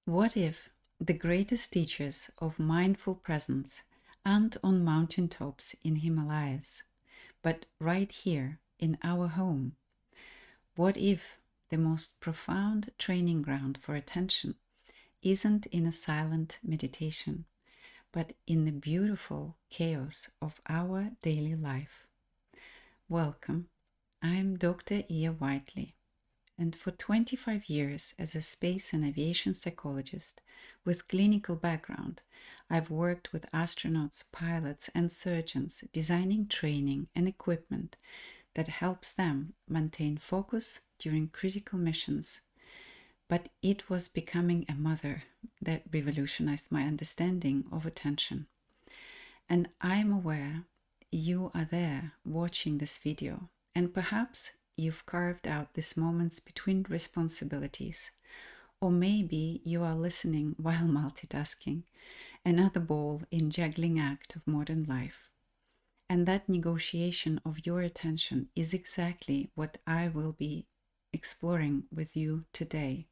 What if the greatest teachers of mindful presence aren't on mountaintops in Himalayas, but right here in our home? What if the most profound training ground for attention isn't in a silent meditation, but in the beautiful chaos of our daily life? Welcome, I'm Dr. Ia Whiteley, and for 25 years as a space and aviation psychologist with clinical background, I've worked with astronauts, pilots, and surgeons designing training and equipment that helps them maintain focus during critical missions. But it was becoming a mother that revolutionized my understanding of attention. And I'm aware you are there watching this video, and perhaps you've carved out these moments between responsibilities, or maybe you are listening while multitasking, another ball in juggling act of modern life. And that negotiation of your attention is exactly what I will be exploring with you today.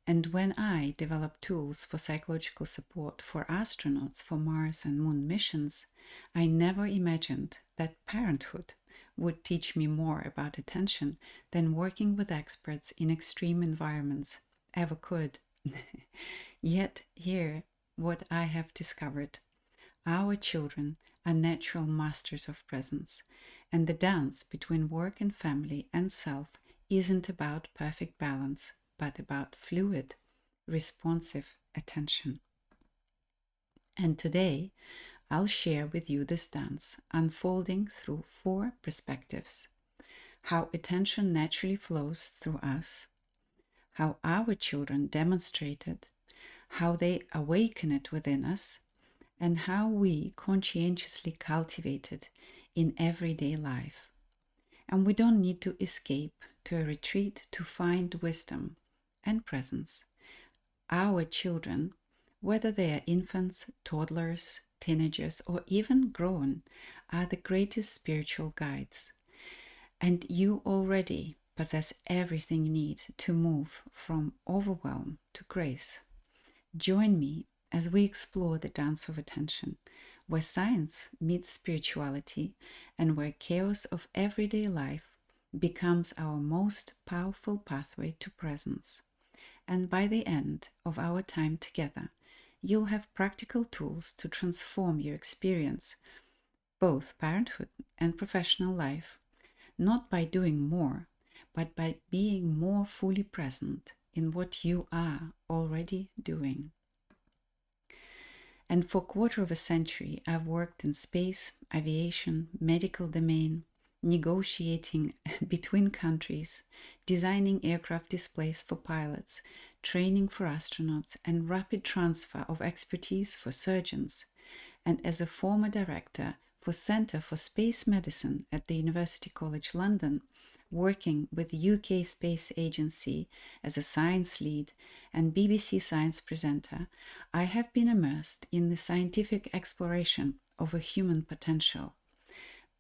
And when I developed tools for psychological support for astronauts for Mars and Moon missions, I never imagined that parenthood would teach me more about attention than working with experts in extreme environments ever could. Yet, here, what I have discovered: our children are natural masters of presence, and the dance between work and family and self isn't about perfect balance, but about fluid, responsive attention. And today, I'll share with you this dance unfolding through 4 perspectives: how attention naturally flows through us, how our children demonstrate it, how they awaken it within us, and how we conscientiously cultivate it in everyday life. And we don't need to escape to a retreat to find wisdom and presence. Our children, whether they are infants, toddlers, teenagers, or even grown, are the greatest spiritual guides. And you already possess everything you need to move from overwhelm to grace. Join me as we explore the dance of attention, where science meets spirituality and where chaos of everyday life becomes our most powerful pathway to presence. And by the end of our time together, you'll have practical tools to transform your experience, both parenthood and professional life, not by doing more, but by being more fully present in what you are already doing. And for a quarter of a century, I've worked in space, aviation, medical domain, negotiating between countries, designing aircraft displays for pilots, training for astronauts, and rapid transfer of expertise for surgeons. And as a former director for Centre for Space Medicine at the University College London, working with the UK Space Agency as a science lead and BBC science presenter, I have been immersed in the scientific exploration of a human potential.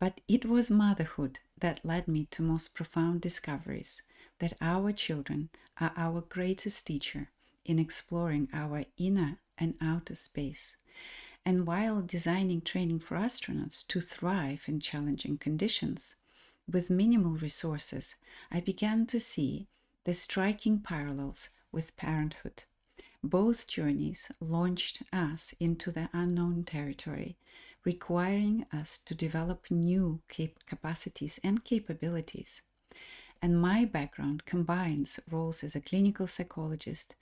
But it was motherhood that led me to most profound discoveries: that our children are our greatest teacher in exploring our inner and outer space. And while designing training for astronauts to thrive in challenging conditions, with minimal resources, I began to see the striking parallels with parenthood. Both journeys launched us into the unknown territory, requiring us to develop new capacities and capabilities. And my background combines roles as a clinical psychologist,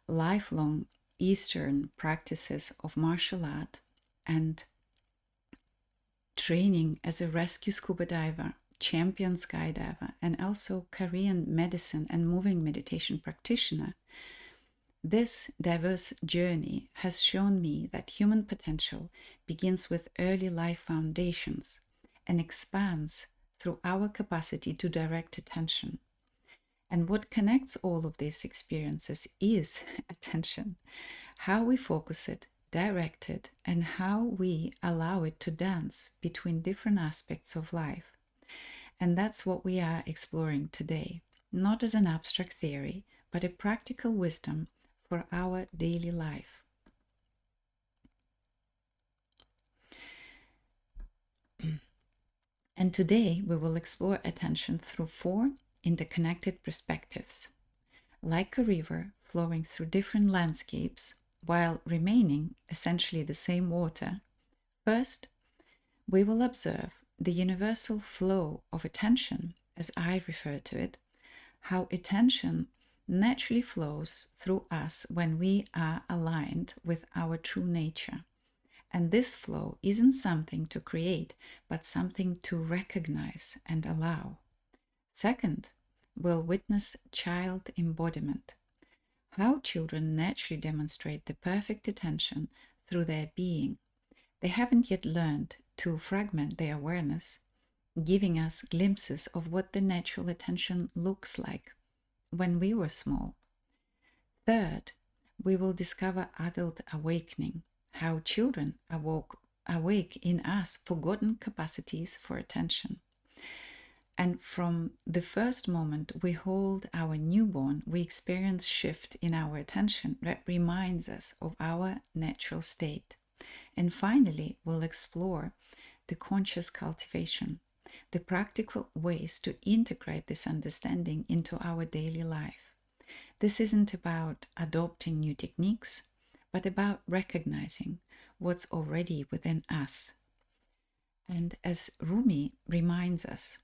lifelong Eastern practices of martial art, and training as a rescue scuba diver, champion skydiver, and also Korean medicine and moving meditation practitioner. This diverse journey has shown me that human potential begins with early life foundations and expands through our capacity to direct attention. And what connects all of these experiences is attention: how we focus it, direct it, and how we allow it to dance between different aspects of life. And that's what we are exploring today, not as an abstract theory, but a practical wisdom for our daily life. And today we will explore attention through 4 interconnected perspectives. Like a river flowing through different landscapes while remaining essentially the same water, first, we will observe the universal flow of attention, as I refer to it, how attention naturally flows through us when we are aligned with our true nature. And this flow isn't something to create, but something to recognize and allow. Second, we'll witness child embodiment, how children naturally demonstrate the perfect attention through their being. They haven't yet learned to fragment their awareness, giving us glimpses of what the natural attention looks like when we were small. Third, we will discover adult awakening, how children awake in us forgotten capacities for attention. And from the first moment we hold our newborn, we experience shift in our attention that reminds us of our natural state. And finally, we'll explore the conscious cultivation, the practical ways to integrate this understanding into our daily life. This isn't about adopting new techniques, but about recognizing what's already within us. And as Rumi reminds us,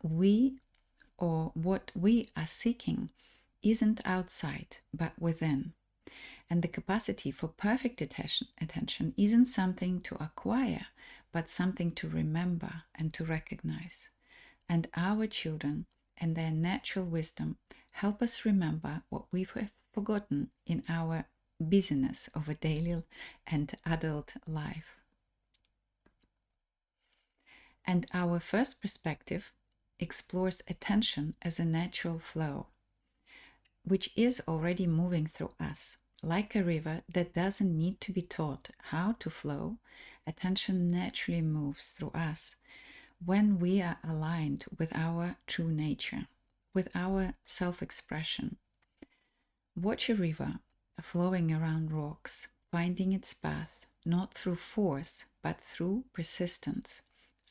what we are seeking isn't outside, but within. And the capacity for perfect attention isn't something to acquire, but something to remember and to recognize. And our children and their natural wisdom help us remember what we've forgotten in our busyness of a daily and adult life. And our first perspective explores attention as a natural flow, which is already moving through us. Like a river that doesn't need to be taught how to flow, attention naturally moves through us when we are aligned with our true nature, with our self-expression. Watch a river flowing around rocks, finding its path not through force, but through persistence,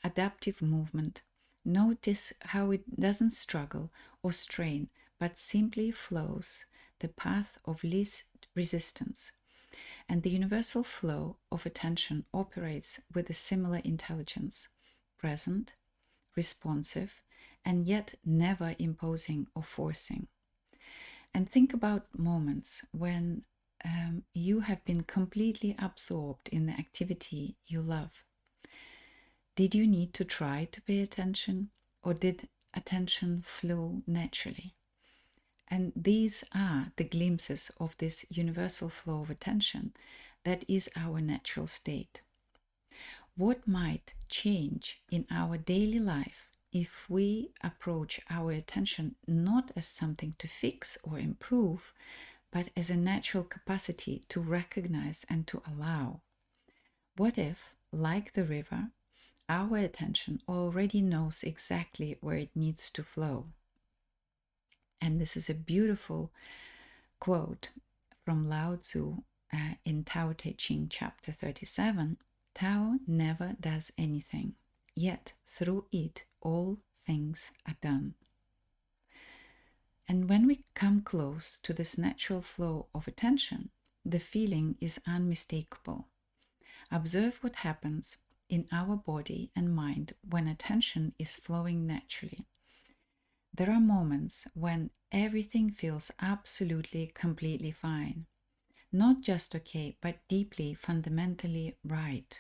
adaptive movement. Notice how it doesn't struggle or strain, but simply flows the path of least resistance. And the universal flow of attention operates with a similar intelligence, present, responsive, and yet never imposing or forcing. And think about moments when you have been completely absorbed in the activity you love. Did you need to try to pay attention, or did attention flow naturally? And these are the glimpses of this universal flow of attention that is our natural state. What might change in our daily life if we approach our attention not as something to fix or improve, but as a natural capacity to recognize and to allow? What if, like the river, our attention already knows exactly where it needs to flow? And this is a beautiful quote from Lao Tzu in Tao Te Ching, chapter 37. Tao never does anything, yet through it all things are done. And when we come close to this natural flow of attention, the feeling is unmistakable. Observe what happens in our body and mind when attention is flowing naturally. There are moments when everything feels absolutely, completely fine. Not just okay, but deeply, fundamentally right.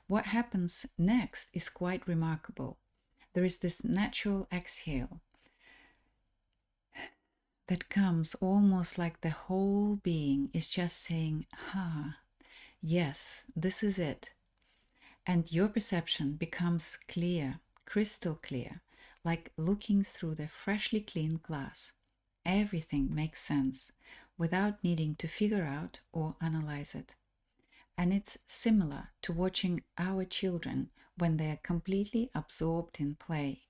What happens next is quite remarkable. There is this natural exhale that comes almost like the whole being is just saying, yes, this is it. And your perception becomes clear, crystal clear, like looking through the freshly cleaned glass. Everything makes sense without needing to figure out or analyze it. And it's similar to watching our children when they are completely absorbed in play.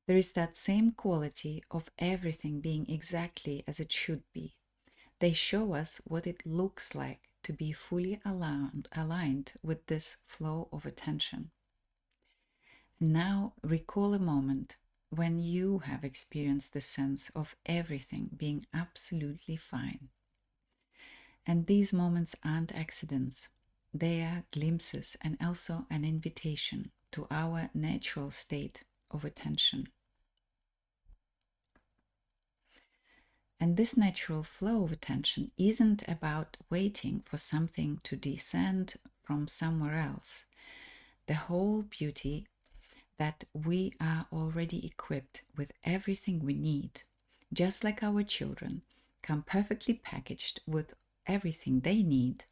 There is that same quality of everything being exactly as it should be. They show us what it looks like to be fully aligned with this flow of attention. Now recall a moment when you have experienced the sense of everything being absolutely fine. And these moments aren't accidents, they are glimpses and also an invitation to our natural state of attention. And this natural flow of attention isn't about waiting for something to descend from somewhere else. The whole beauty that we are already equipped with everything we need, just like our children come perfectly packaged with everything they need.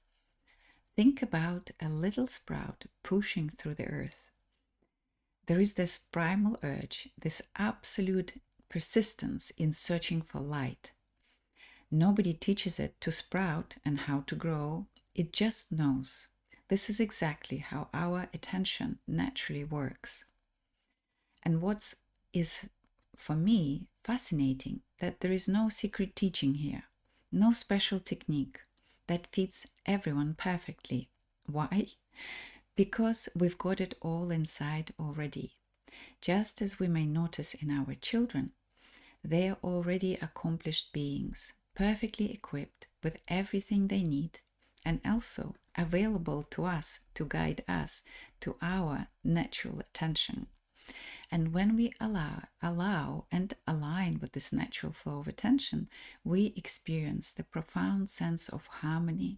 Think about a little sprout pushing through the earth. There is this primal urge, this absolute persistence in searching for light. Nobody teaches it to sprout and how to grow, it just knows. This is exactly how our attention naturally works. And what is, for me, fascinating that there is no secret teaching here, no special technique that fits everyone perfectly. Why? Because we've got it all inside already. Just as we may notice in our children, they are already accomplished beings, perfectly equipped with everything they need and also available to us to guide us to our natural attention. And when we allow and align with this natural flow of attention, we experience the profound sense of harmony,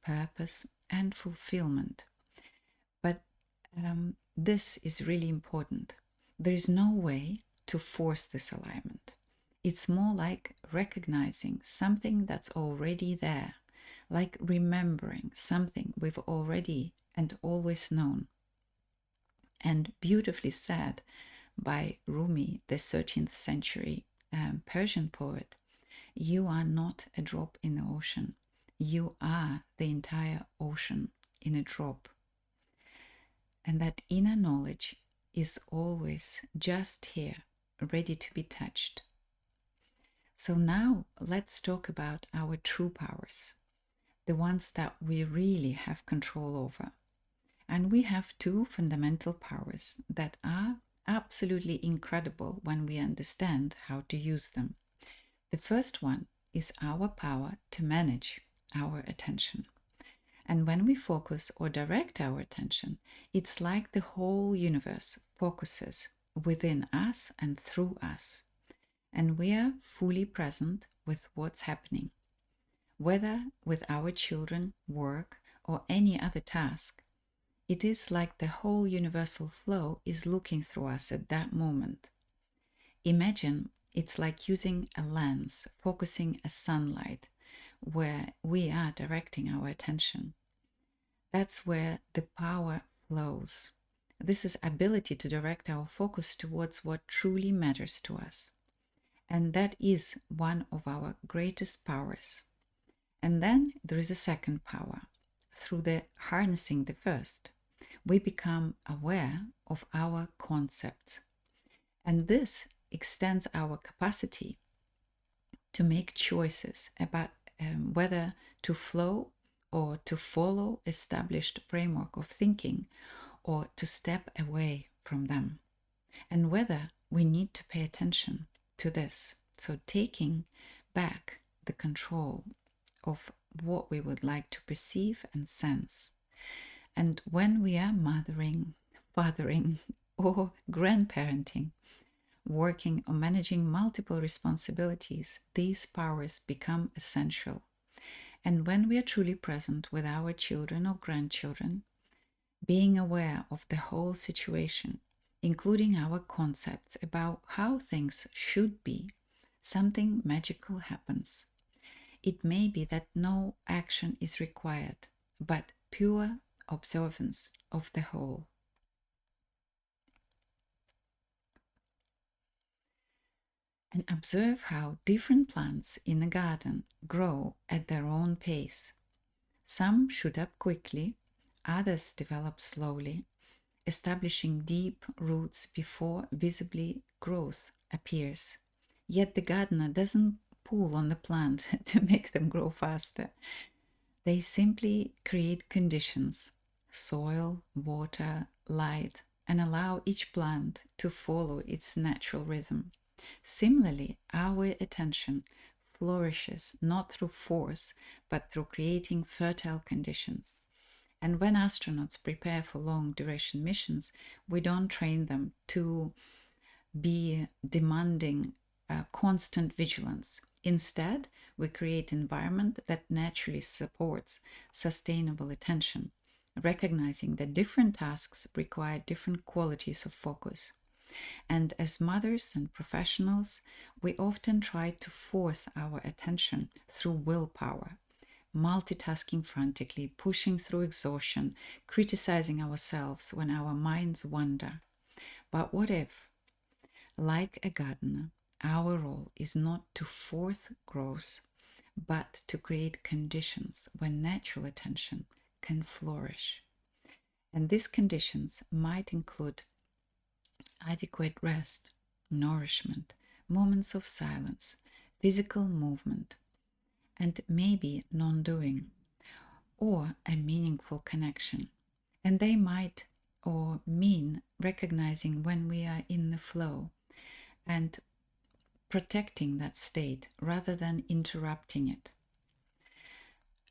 purpose, and fulfillment. But this is really important. There is no way to force this alignment. It's more like recognizing something that's already there, like remembering something we've already and always known. And beautifully said by Rumi, the 13th century Persian poet, you are not a drop in the ocean. You are the entire ocean in a drop. And that inner knowledge is always just here, ready to be touched. So now let's talk about our true powers, the ones that we really have control over. And we have two fundamental powers that are absolutely incredible when we understand how to use them. The first one is our power to manage our attention. And when we focus or direct our attention, it's like the whole universe focuses within us and through us. And we are fully present with what's happening. Whether with our children, work, or any other task, it is like the whole universal flow is looking through us at that moment. Imagine it's like using a lens, focusing a sunlight, where we are directing our attention. That's where the power flows. This is ability to direct our focus towards what truly matters to us. And that is one of our greatest powers. And then there is a second power. Through the harnessing the first, we become aware of our concepts. And this extends our capacity to make choices about whether to flow or to follow established framework of thinking or to step away from them, and whether we need to pay attention to this. So taking back the control of what we would like to perceive and sense. And when we are mothering, fathering, or grandparenting, working or managing multiple responsibilities, these powers become essential. And when we are truly present with our children or grandchildren, being aware of the whole situation, including our concepts about how things should be, something magical happens. It may be that no action is required, but pure observance of the whole. And observe how different plants in a garden grow at their own pace. Some shoot up quickly, others develop slowly, establishing deep roots before visibly growth appears. Yet the gardener doesn't pull on the plant to make them grow faster. They simply create conditions, soil, water, light, and allow each plant to follow its natural rhythm. Similarly, our attention flourishes not through force, but through creating fertile conditions. And when astronauts prepare for long duration missions, we don't train them to be demanding constant vigilance. Instead, we create an environment that naturally supports sustainable attention, recognizing that different tasks require different qualities of focus. And as mothers and professionals, we often try to force our attention through willpower, multitasking frantically, pushing through exhaustion, criticizing ourselves when our minds wander. But what if, like a gardener, our role is not to force growth, but to create conditions where natural attention can flourish? And these conditions might include adequate rest, nourishment, moments of silence, physical movement, and maybe non doing, or a meaningful connection. And they might or mean recognizing when we are in the flow and protecting that state rather than interrupting it.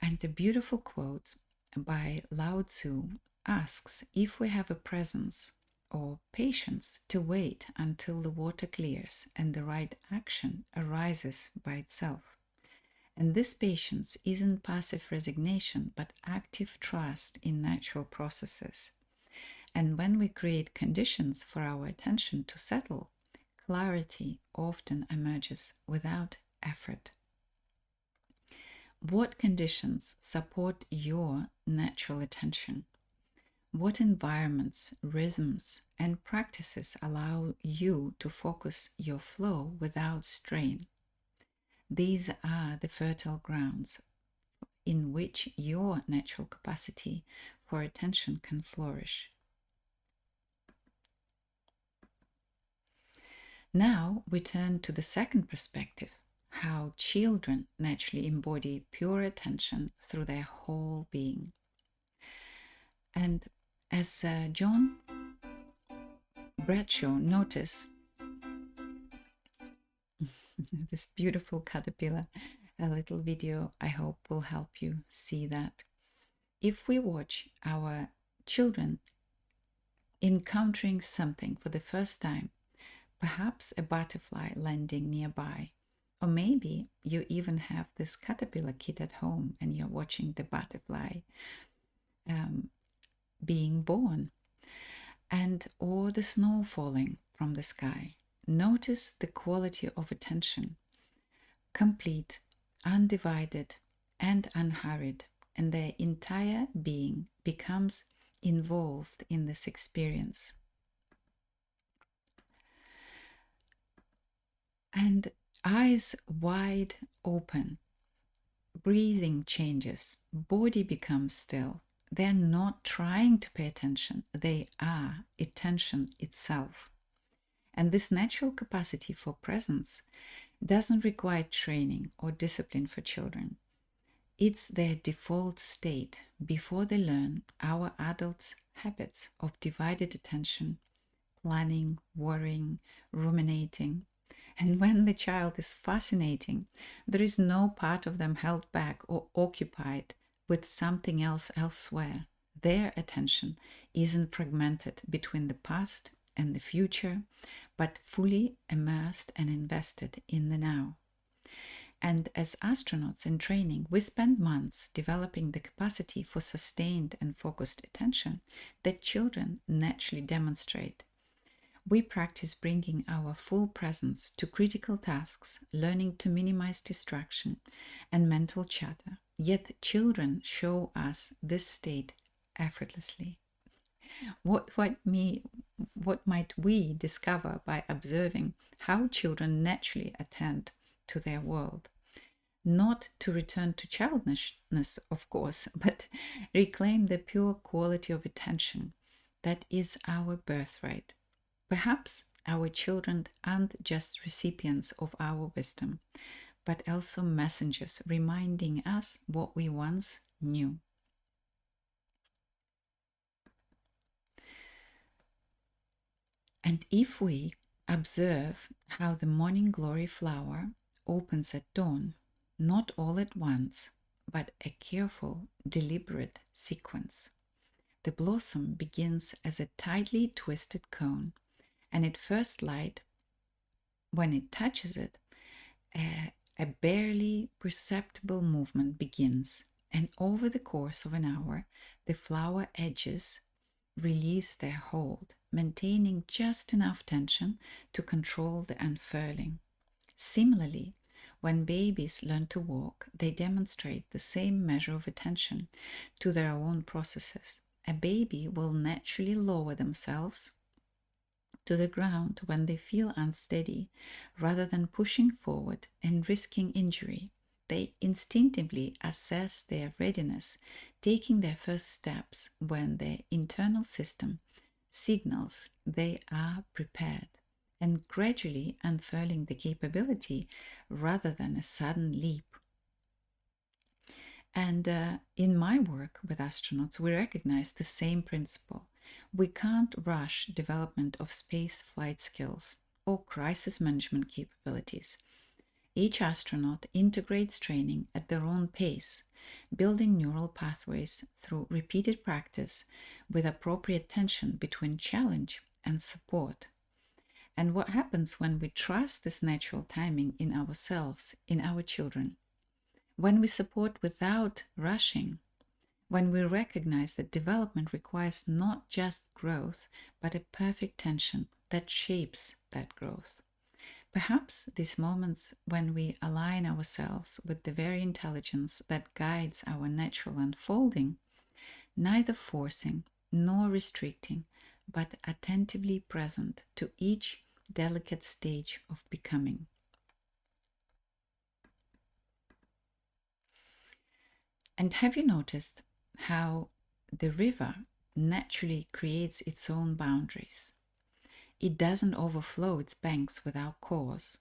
And the beautiful quote by Lao Tzu asks if we have a presence or patience to wait until the water clears and the right action arises by itself. And this patience isn't passive resignation, but active trust in natural processes. And when we create conditions for our attention to settle, clarity often emerges without effort. What conditions support your natural attention? What environments, rhythms, and practices allow you to focus your flow without strain? These are the fertile grounds in which your natural capacity for attention can flourish. Now we turn to the second perspective, how children naturally embody pure attention through their whole being. And as John Bradshaw noticed, this beautiful caterpillar, a little video I hope will help you see that. If we watch our children encountering something for the first time, perhaps a butterfly landing nearby, or maybe you even have this caterpillar kit at home and you're watching the butterfly being born, and or the snow falling from the sky. Notice the quality of attention, complete, undivided, and unhurried, and their entire being becomes involved in this experience. And eyes wide open, breathing changes, body becomes still. They're not trying to pay attention, they are attention itself. And this natural capacity for presence doesn't require training or discipline for children. It's their default state before they learn our adults' habits of divided attention, planning, worrying, ruminating. And when the child is fascinating, there is no part of them held back or occupied with something else elsewhere. Their attention isn't fragmented between the past and the future, but fully immersed and invested in the now. And as astronauts in training, we spend months developing the capacity for sustained and focused attention that children naturally demonstrate. We practice bringing our full presence to critical tasks, learning to minimize distraction and mental chatter. Yet children show us this state effortlessly. What might we discover by observing how children naturally attend to their world? Not to return to childishness, of course, but reclaim the pure quality of attention that is our birthright. Perhaps our children aren't just recipients of our wisdom, but also messengers reminding us what we once knew. And if we observe how the morning glory flower opens at dawn, not all at once, but a careful, deliberate sequence. The blossom begins as a tightly twisted cone, and at first light, when it touches it, a barely perceptible movement begins, and over the course of an hour, the flower edges release their hold, maintaining just enough tension to control the unfurling. Similarly, when babies learn to walk, they demonstrate the same measure of attention to their own processes. A baby will naturally lower themselves to the ground when they feel unsteady, rather than pushing forward and risking injury. They instinctively assess their readiness, taking their first steps when their internal system signals they are prepared, and gradually unfurling the capability rather than a sudden leap. And in my work with astronauts, we recognize the same principle. We can't rush development of space flight skills or crisis management capabilities. Each astronaut integrates training at their own pace, building neural pathways through repeated practice with appropriate tension between challenge and support. And what happens when we trust this natural timing in ourselves, in our children? When we support without rushing, when we recognize that development requires not just growth, but a perfect tension that shapes that growth. Perhaps these moments when we align ourselves with the very intelligence that guides our natural unfolding, neither forcing nor restricting, but attentively present to each delicate stage of becoming. And have you noticed how the river naturally creates its own boundaries? It doesn't overflow its banks without cause.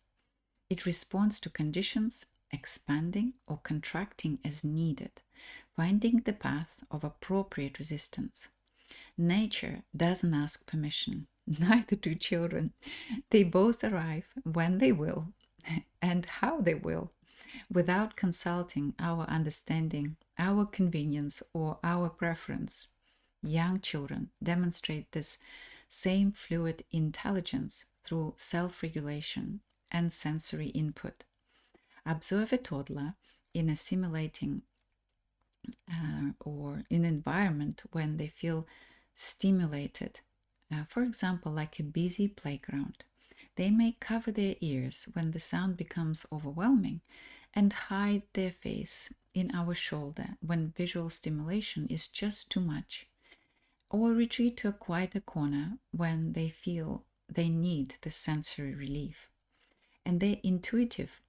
It responds to conditions, expanding or contracting as needed, finding the path of appropriate resistance. Nature doesn't ask permission, neither do children. They both arrive when they will and how they will, without consulting our understanding, our convenience, or our preference. Young children demonstrate this same fluid intelligence through self regulation and sensory input. Observe a toddler in a simulating or in an environment when they feel stimulated, for example, like a busy playground. They may cover their ears when the sound becomes overwhelming and hide their face in our shoulder when visual stimulation is just too much, or retreat to a quieter corner when they feel they need the sensory relief. And they're intuitively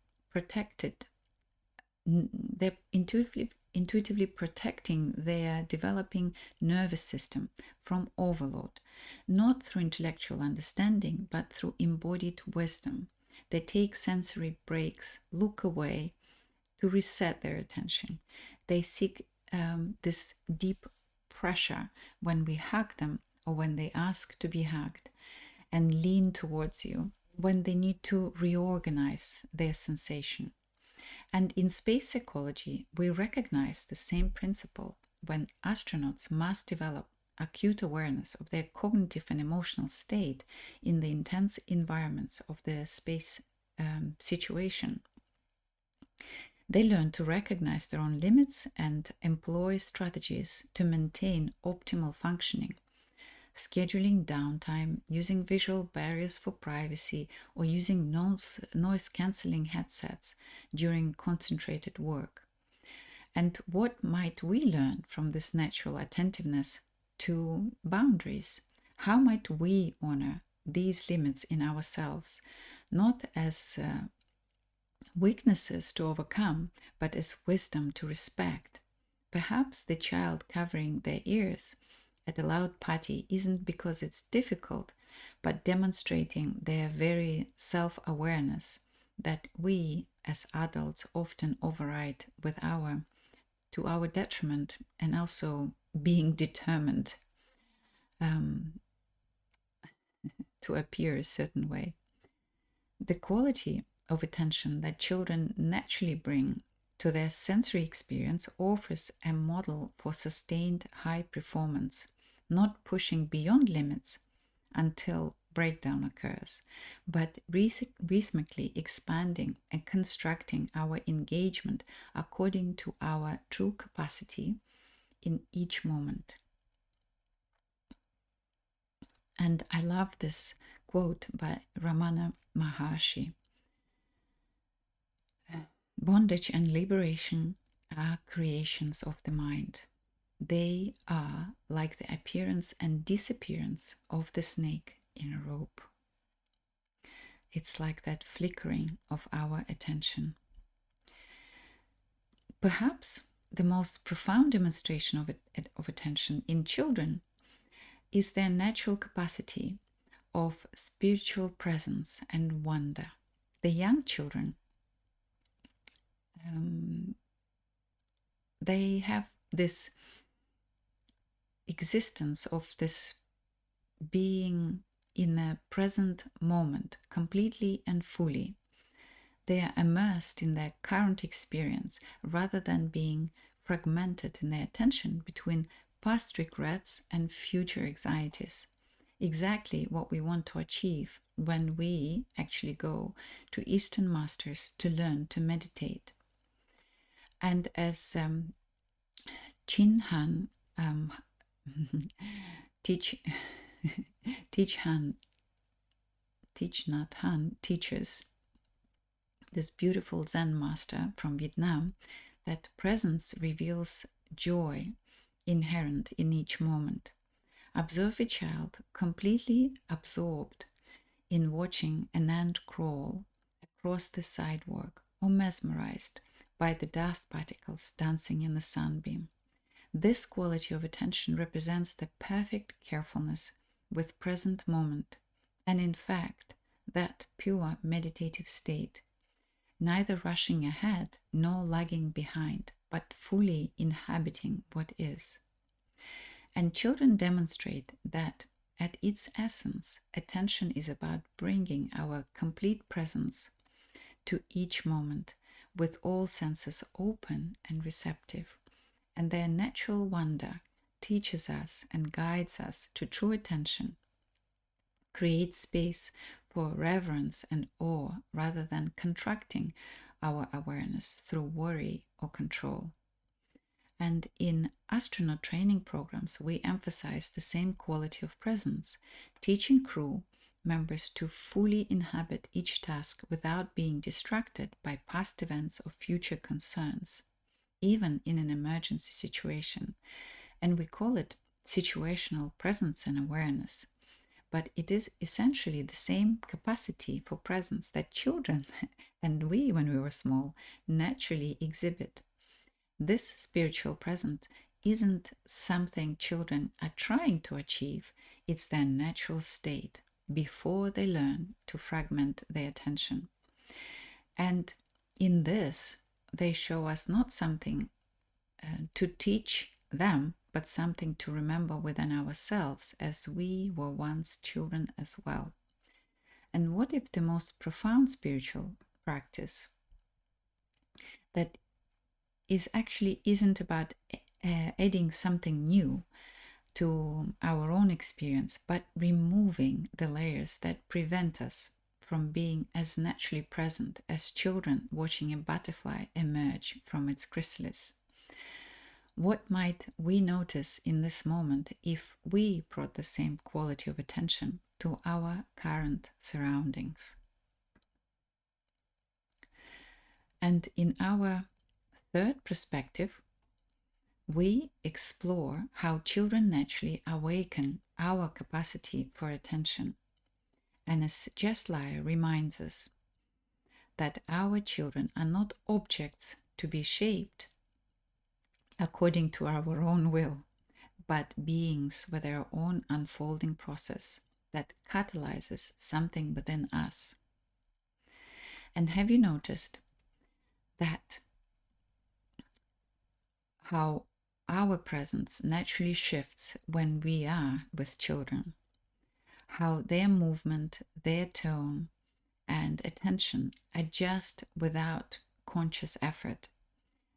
protecting their developing nervous system from overload, not through intellectual understanding, but through embodied wisdom. They take sensory breaks, look away to reset their attention. They seek this deep pressure when we hug them or when they ask to be hugged, and lean towards you when they need to reorganize their sensation. And in space psychology, we recognize the same principle when astronauts must develop acute awareness of their cognitive and emotional state in the intense environments of the space situation. They learn to recognize their own limits and employ strategies to maintain optimal functioning, scheduling downtime, using visual barriers for privacy, or using noise cancelling headsets during concentrated work. And what might we learn from this natural attentiveness to boundaries? How might we honor these limits in ourselves, not as weaknesses to overcome, but as wisdom to respect? Perhaps the child covering their ears at a loud party isn't because it's difficult, but demonstrating their very self awareness that we as adults often override to our detriment, and also being determined to appear a certain way. The quality of attention that children naturally bring to their sensory experience offers a model for sustained high performance, not pushing beyond limits until breakdown occurs, but rhythmically expanding and constructing our engagement according to our true capacity in each moment. And I love this quote by Ramana Maharshi. Bondage and liberation are creations of the mind. They are like the appearance and disappearance of the snake in a rope. It's like that flickering of our attention. Perhaps the most profound demonstration of attention in children is their natural capacity of spiritual presence and wonder. The young children, they have this existence of this being in a present moment completely and fully. They are immersed in their current experience rather than being fragmented in their attention between past regrets and future anxieties. Exactly what we want to achieve when we actually go to Eastern masters to learn to meditate. And as Chin Han Thich Nhat Hanh teaches, this beautiful Zen master from Vietnam, that presence reveals joy inherent in each moment. Observe a child completely absorbed in watching an ant crawl across the sidewalk, or mesmerized by the dust particles dancing in the sunbeam. This quality of attention represents the perfect carefulness with present moment, and in fact, that pure meditative state, neither rushing ahead nor lagging behind, but fully inhabiting what is. And children demonstrate that at its essence, attention is about bringing our complete presence to each moment with all senses open and receptive. And their natural wonder teaches us and guides us to true attention, creates space for reverence and awe rather than contracting our awareness through worry or control. And in astronaut training programs, we emphasize the same quality of presence, teaching crew members to fully inhabit each task without being distracted by past events or future concerns, even in an emergency situation. And we call it situational presence and awareness. But it is essentially the same capacity for presence that children and we, when we were small, naturally exhibit. This spiritual presence isn't something children are trying to achieve, it's their natural state before they learn to fragment their attention. And in this, they show us not something to teach them, but something to remember within ourselves, as we were once children as well. And what if the most profound spiritual practice that is actually isn't about adding something new to our own experience, but removing the layers that prevent us from being as naturally present as children watching a butterfly emerge from its chrysalis? What might we notice in this moment if we brought the same quality of attention to our current surroundings? And in our third perspective, we explore how children naturally awaken our capacity for attention. And as Jess Lyer reminds us, that our children are not objects to be shaped according to our own will, but beings with their own unfolding process that catalyzes something within us. And have you noticed that how our presence naturally shifts when we are with children? How their movement, their tone, and attention adjust without conscious effort.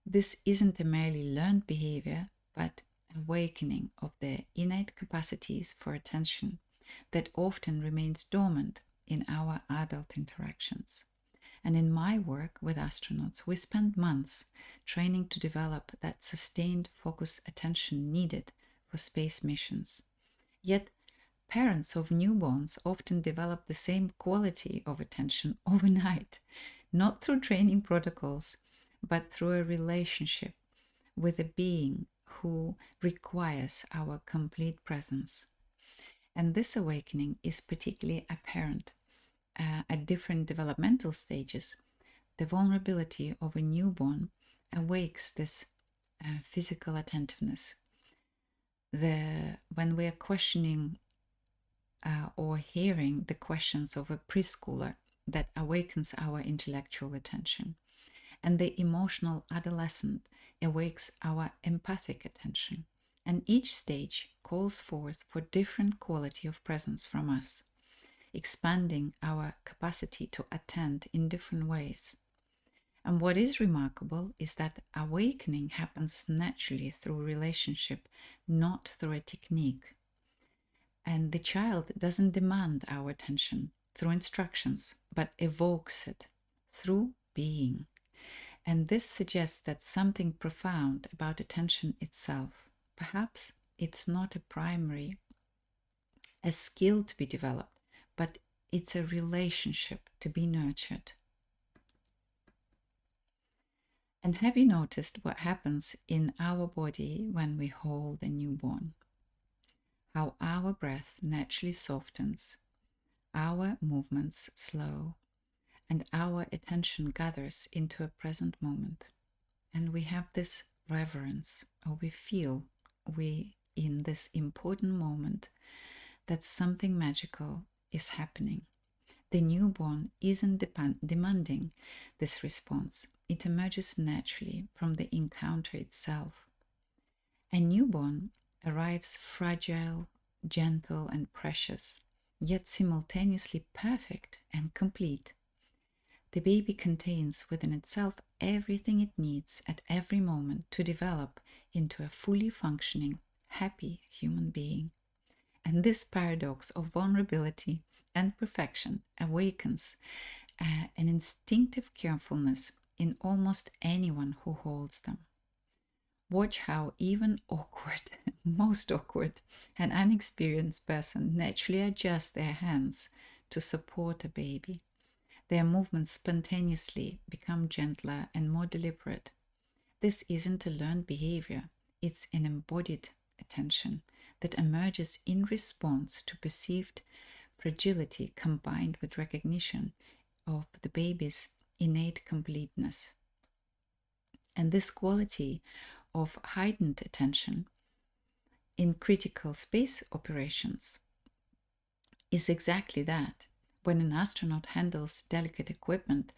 This isn't a merely learned behavior, but awakening of their innate capacities for attention that often remains dormant in our adult interactions. And in my work with astronauts, we spend months training to develop that sustained focus attention needed for space missions. Yet, parents of newborns often develop the same quality of attention overnight, not through training protocols, but through a relationship with a being who requires our complete presence. And this awakening is particularly apparent at different developmental stages. The vulnerability of a newborn awakes this physical attentiveness. When we are questioning or hearing the questions of a preschooler, that awakens our intellectual attention. And the emotional adolescent awakes our empathic attention. And each stage calls forth for different quality of presence from us, expanding our capacity to attend in different ways. And what is remarkable is that awakening happens naturally through relationship, not through a technique. And the child doesn't demand our attention through instructions, but evokes it through being. And this suggests that something profound about attention itself. Perhaps it's not a skill to be developed, but it's a relationship to be nurtured. And have you noticed what happens in our body when we hold a newborn? How our breath naturally softens, our movements slow, and our attention gathers into a present moment. And we have this reverence, or we feel in this important moment that something magical is happening. The newborn isn't demanding this response. It emerges naturally from the encounter itself. A newborn arrives fragile, gentle, and precious, yet simultaneously perfect and complete. The baby contains within itself everything it needs at every moment to develop into a fully functioning, happy human being. And this paradox of vulnerability and perfection awakens an instinctive carefulness in almost anyone who holds them. Watch how even awkward, most awkward, and unexperienced person naturally adjust their hands to support a baby. Their movements spontaneously become gentler and more deliberate. This isn't a learned behavior, it's an embodied attention that emerges in response to perceived fragility combined with recognition of the baby's innate completeness. And this quality of heightened attention in critical space operations is exactly that. When an astronaut handles delicate equipment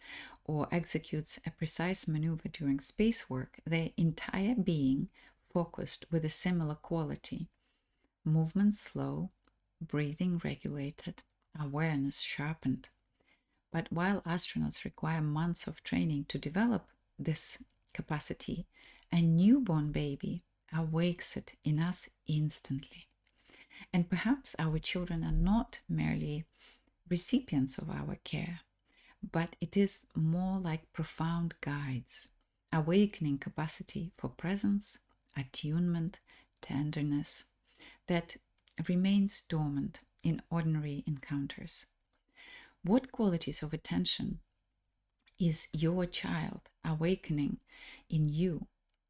or executes a precise maneuver during space work, their entire being focused with a similar quality. Movement slow, breathing regulated, awareness sharpened. But while astronauts require months of training to develop this capacity, a newborn baby awakes it in us instantly. And perhaps our children are not merely recipients of our care, but it is more like profound guides, awakening capacity for presence, attunement, tenderness that remains dormant in ordinary encounters. What qualities of attention is your child awakening in you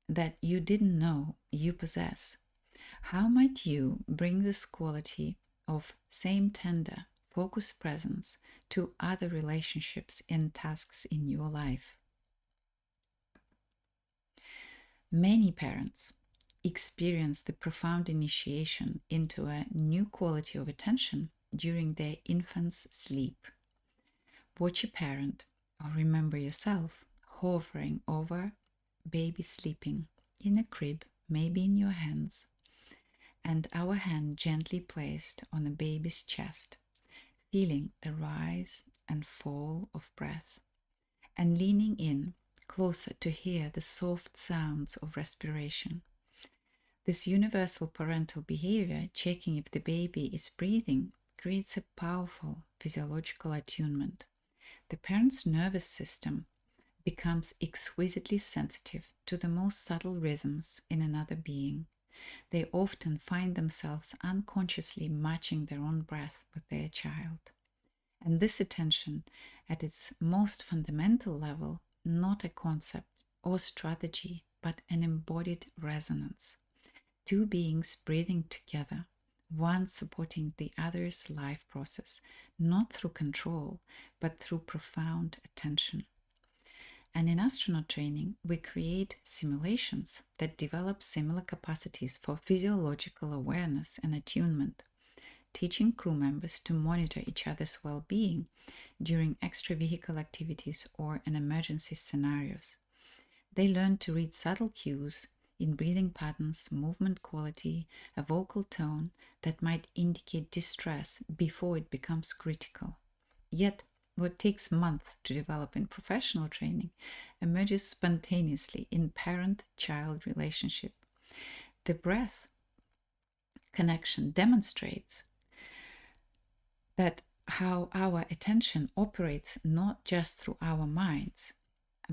that you didn't know you possess? How might you bring this quality of same tender, focused presence to other relationships and tasks in your life? Many parents experience the profound initiation into a new quality of attention during their infant's sleep. Watch a parent Or remember yourself hovering over baby sleeping in a crib, maybe in your hands, and our hand gently placed on the baby's chest, feeling the rise and fall of breath, and leaning in closer to hear the soft sounds of respiration. This universal parental behavior, checking if the baby is breathing, creates a powerful physiological attunement. The parent's nervous system becomes exquisitely sensitive to the most subtle rhythms in another being. They often find themselves unconsciously matching their own breath with their child. And this attention, at its most fundamental level, not a concept or strategy, but an embodied resonance. Two beings breathing together, one supporting the other's life process, not through control, but through profound attention. And in astronaut training, we create simulations that develop similar capacities for physiological awareness and attunement, teaching crew members to monitor each other's well being during extravehicle activities or in emergency scenarios. They learn to read subtle cues in breathing patterns, movement quality, a vocal tone that might indicate distress before it becomes critical. Yet, what takes months to develop in professional training emerges spontaneously in parent-child relationship. The breath connection demonstrates that how our attention operates not just through our minds,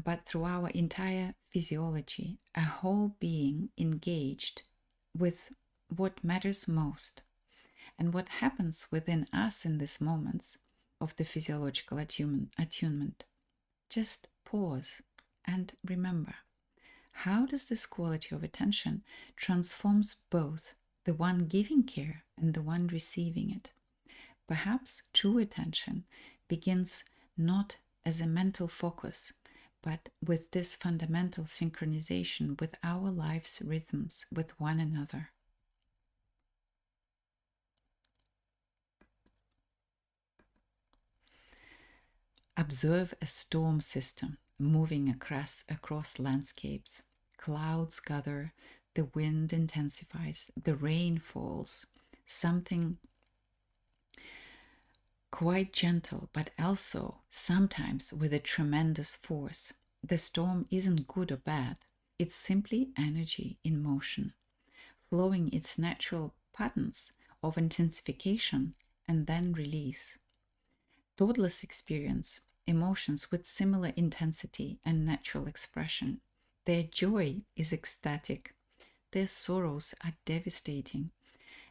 but through our entire physiology, a whole being engaged with what matters most. And what happens within us in these moments of the physiological attunement. Just pause and remember. How does this quality of attention transforms both the one giving care and the one receiving it? Perhaps true attention begins not as a mental focus, but with this fundamental synchronization with our life's rhythms with one another. Observe a storm system moving across landscapes. Clouds gather, the wind intensifies, the rain falls. Something quite gentle, but also sometimes with a tremendous force. The storm isn't good or bad, it's simply energy in motion, flowing its natural patterns of intensification and then release. Toddlers experience emotions with similar intensity and natural expression. Their joy is ecstatic, their sorrows are devastating,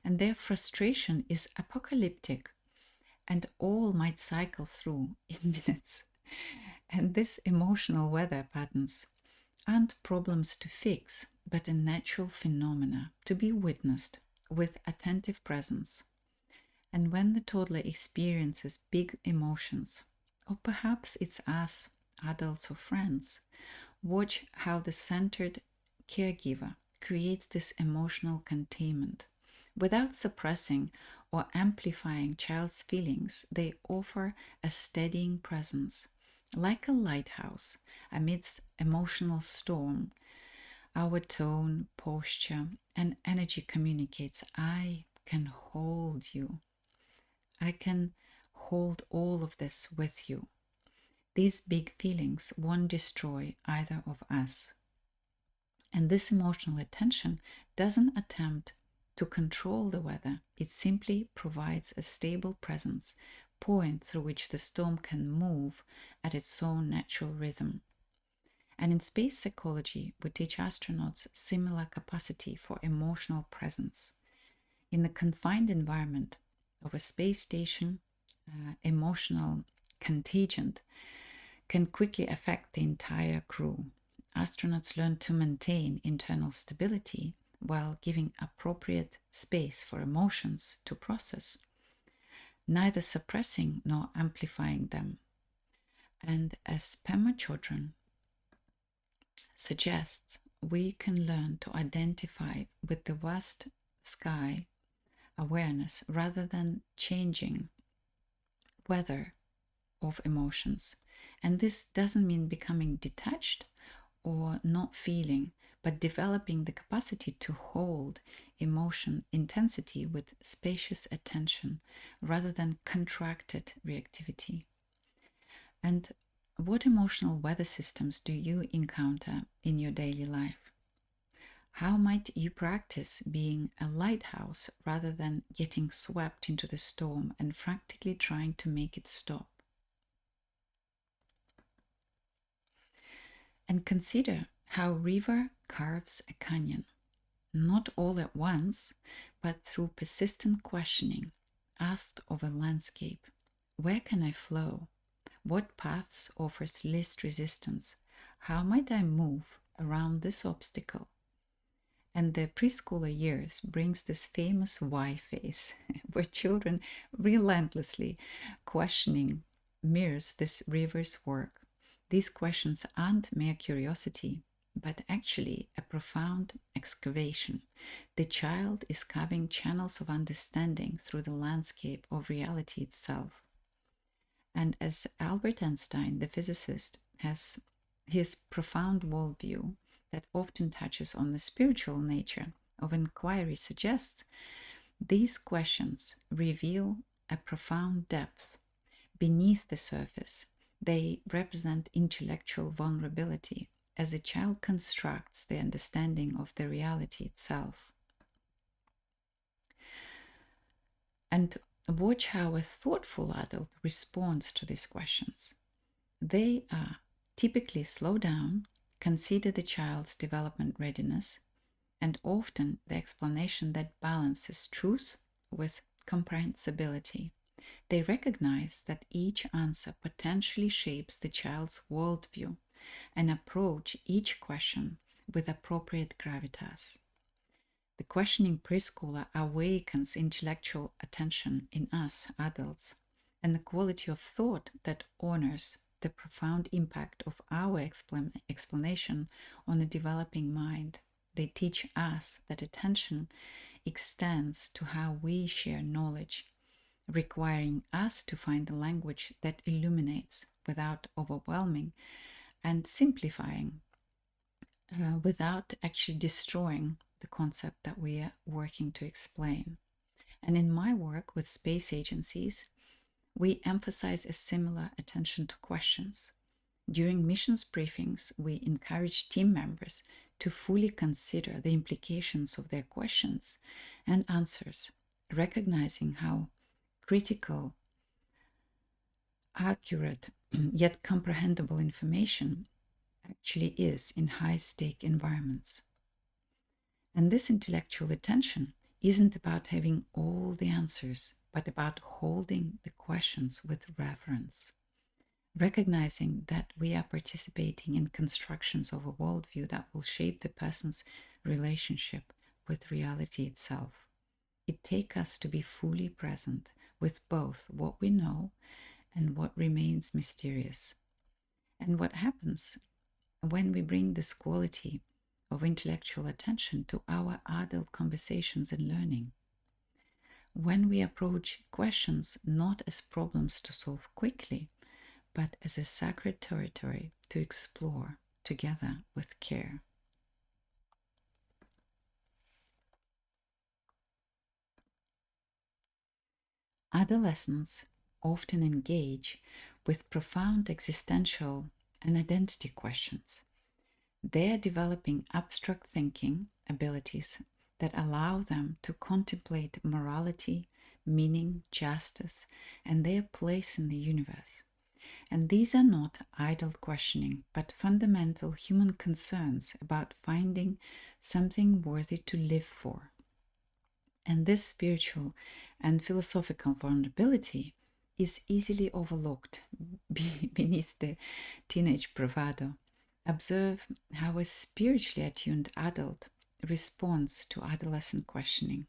and their frustration is apocalyptic, and all might cycle through in minutes. And these emotional weather patterns aren't problems to fix, but a natural phenomena to be witnessed with attentive presence. And when the toddler experiences big emotions, or perhaps it's us, adults or friends, watch how the centered caregiver creates this emotional containment. Without suppressing or amplifying child's feelings, they offer a steadying presence. Like a lighthouse amidst emotional storm, our tone, posture, and energy communicates, I can hold you. I can hold all of this with you. These big feelings won't destroy either of us. And this emotional attention doesn't attempt to control the weather, it simply provides a stable presence, point through which the storm can move at its own natural rhythm. And in space psychology, we teach astronauts similar capacity for emotional presence. In the confined environment of a space station, emotional contagion can quickly affect the entire crew. Astronauts learn to maintain internal stability while giving appropriate space for emotions to process, neither suppressing nor amplifying them. And as Pema Chodron suggests, we can learn to identify with the vast sky awareness rather than changing weather of emotions. And this doesn't mean becoming detached or not feeling, but developing the capacity to hold emotion intensity with spacious attention rather than contracted reactivity. And what emotional weather systems do you encounter in your daily life? How might you practice being a lighthouse rather than getting swept into the storm and frantically trying to make it stop? And consider how river carves a canyon, not all at once, but through persistent questioning, asked of a landscape. Where can I flow? What paths offers least resistance? How might I move around this obstacle? And the preschooler years brings this famous why phase, where children relentlessly questioning mirrors this river's work. These questions aren't mere curiosity, but actually a profound excavation. The child is carving channels of understanding through the landscape of reality itself. And as Albert Einstein, the physicist, has his profound worldview that often touches on the spiritual nature of inquiry suggests, these questions reveal a profound depth beneath the surface. They represent intellectual vulnerability as a child constructs the understanding of the reality itself. And watch how a thoughtful adult responds to these questions. They typically slow down, consider the child's development readiness, and often the explanation that balances truth with comprehensibility. They recognize that each answer potentially shapes the child's worldview and approach each question with appropriate gravitas. The questioning preschooler awakens intellectual attention in us adults and the quality of thought that honors the profound impact of our explanation on the developing mind. They teach us that attention extends to how we share knowledge, requiring us to find the language that illuminates without overwhelming and simplifying without actually destroying the concept that we are working to explain. And in my work with space agencies, we emphasize a similar attention to questions. During missions briefings, we encourage team members to fully consider the implications of their questions and answers, recognizing how critical, accurate, yet comprehensible information actually is in high stake environments. And this intellectual attention isn't about having all the answers, but about holding the questions with reverence, recognizing that we are participating in constructions of a worldview that will shape the person's relationship with reality itself. It takes us to be fully present with both what we know and what remains mysterious. And what happens when we bring this quality of intellectual attention to our adult conversations and learning? When we approach questions not as problems to solve quickly, but as a sacred territory to explore together with care. Adolescents often engage with profound existential and identity questions. They are developing abstract thinking abilities that allow them to contemplate morality, meaning, justice, and their place in the universe. And these are not idle questioning, but fundamental human concerns about finding something worthy to live for. And this spiritual and philosophical vulnerability is easily overlooked beneath the teenage bravado. Observe how a spiritually attuned adult responds to adolescent questioning.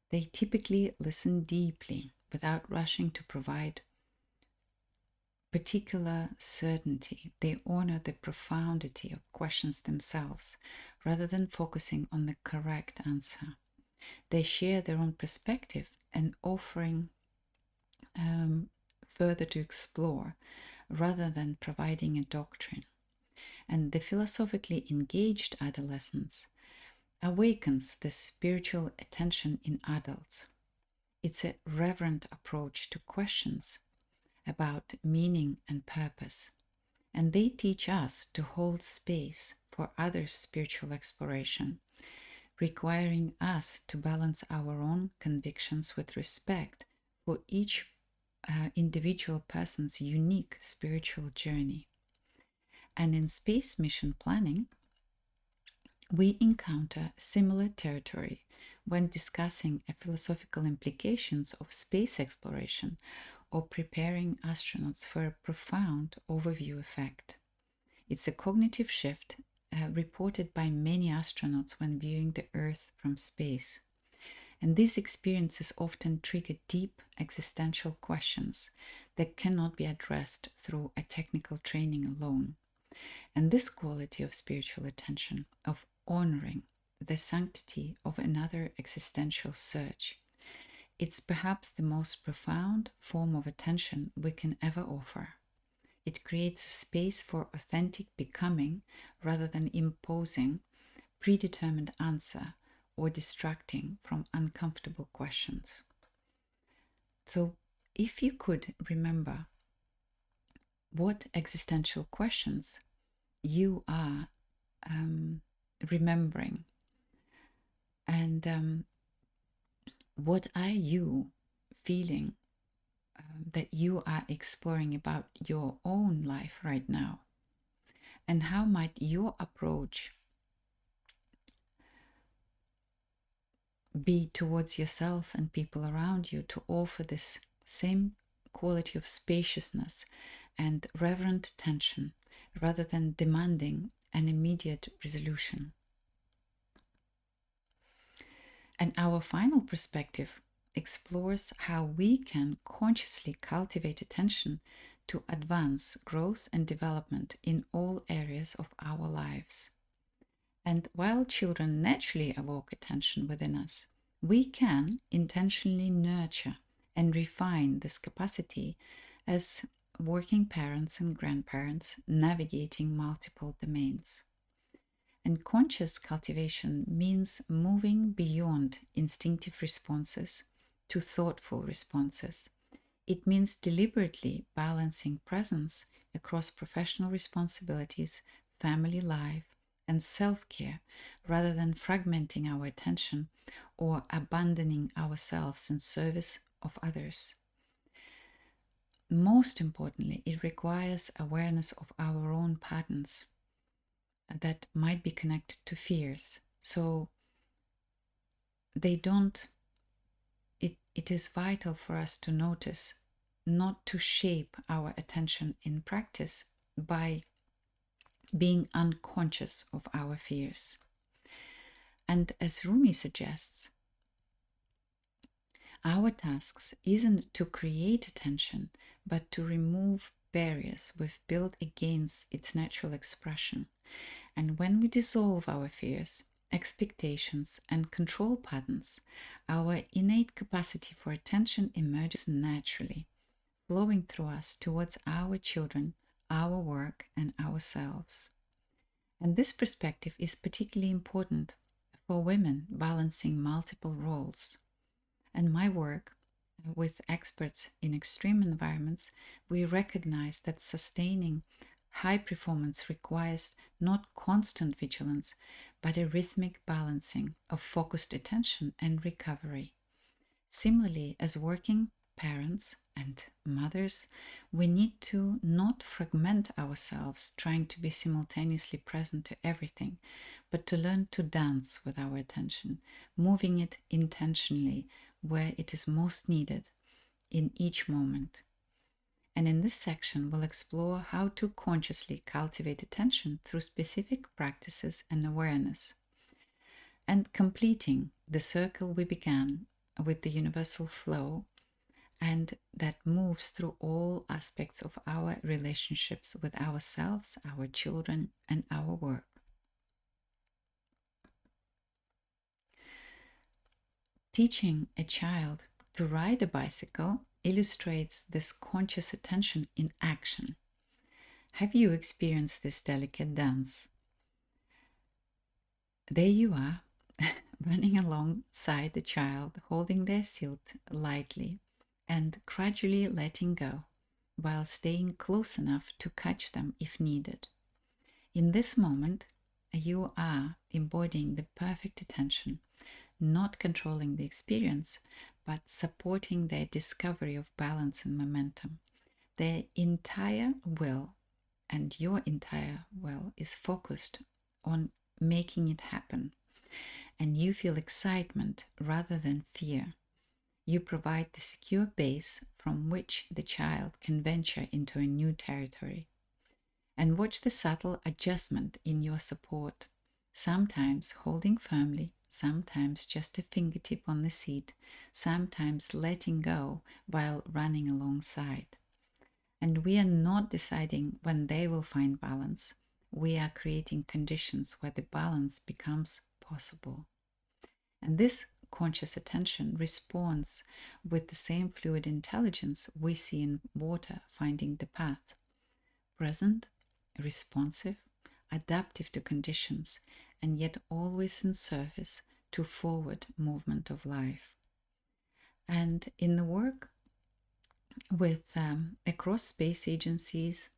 They typically listen deeply without rushing to provide particular certainty. They honor the profundity of questions themselves rather than focusing on the correct answer. They share their own perspective and offering further to explore rather than providing a doctrine. And the philosophically engaged adolescence awakens the spiritual attention in adults. It's a reverent approach to questions about meaning and purpose, and they teach us to hold space for others' spiritual exploration, requiring us to balance our own convictions with respect for each individual person's unique spiritual journey. And in space mission planning, we encounter similar territory when discussing philosophical implications of space exploration or preparing astronauts for a profound overview effect. It's a cognitive shift reported by many astronauts when viewing the Earth from space. And these experiences often trigger deep existential questions that cannot be addressed through a technical training alone. And this quality of spiritual attention, of honoring the sanctity of another existential search, it's perhaps the most profound form of attention we can ever offer. It creates a space for authentic becoming rather than imposing predetermined answer or distracting from uncomfortable questions. So, if you could remember what existential questions you are remembering, and what are you feeling that you are exploring about your own life right now, and how might your approach be towards yourself and people around you to offer this same quality of spaciousness and reverent attention rather than demanding an immediate resolution. And our final perspective explores how we can consciously cultivate attention to advance growth and development in all areas of our lives. And while children naturally evoke attention within us, we can intentionally nurture and refine this capacity as working parents and grandparents navigating multiple domains. And conscious cultivation means moving beyond instinctive responses to thoughtful responses. It means deliberately balancing presence across professional responsibilities, family life, and self-care rather than fragmenting our attention or abandoning ourselves in service of others. Most importantly, it requires awareness of our own patterns that might be connected to fears. So it is vital for us to notice, not to shape our attention in practice by being unconscious of our fears. And as Rumi suggests, our tasks isn't to create attention, but to remove barriers we've built against its natural expression. And when we dissolve our fears, expectations, and control patterns, our innate capacity for attention emerges naturally, flowing through us towards our children, our work, and ourselves. And this perspective is particularly important for women balancing multiple roles. And my work with experts in extreme environments, we recognize that sustaining high performance requires not constant vigilance, but a rhythmic balancing of focused attention and recovery. Similarly, as working parents and mothers, we need to not fragment ourselves trying to be simultaneously present to everything, but to learn to dance with our attention, moving it intentionally where it is most needed in each moment. And in this section, we'll explore how to consciously cultivate attention through specific practices and awareness, and completing the circle we began with the universal flow, and that moves through all aspects of our relationships with ourselves, our children, and our work. Teaching a child to ride a bicycle illustrates this conscious attention in action. Have you experienced this delicate dance? There you are, running alongside the child, holding their silt lightly and gradually letting go, while staying close enough to catch them if needed. In this moment, you are embodying the perfect attention, not controlling the experience, but supporting their discovery of balance and momentum. Their entire will and your entire will is focused on making it happen, and you feel excitement rather than fear. You provide the secure base from which the child can venture into a new territory. And watch the subtle adjustment in your support, sometimes holding firmly, sometimes just a fingertip on the seat, sometimes letting go while running alongside. And we are not deciding when they will find balance. We are creating conditions where the balance becomes possible. And this conscious attention responds with the same fluid intelligence we see in water finding the path: present, responsive, adaptive to conditions, and yet always in service to forward movement of life. And in the work with across space agencies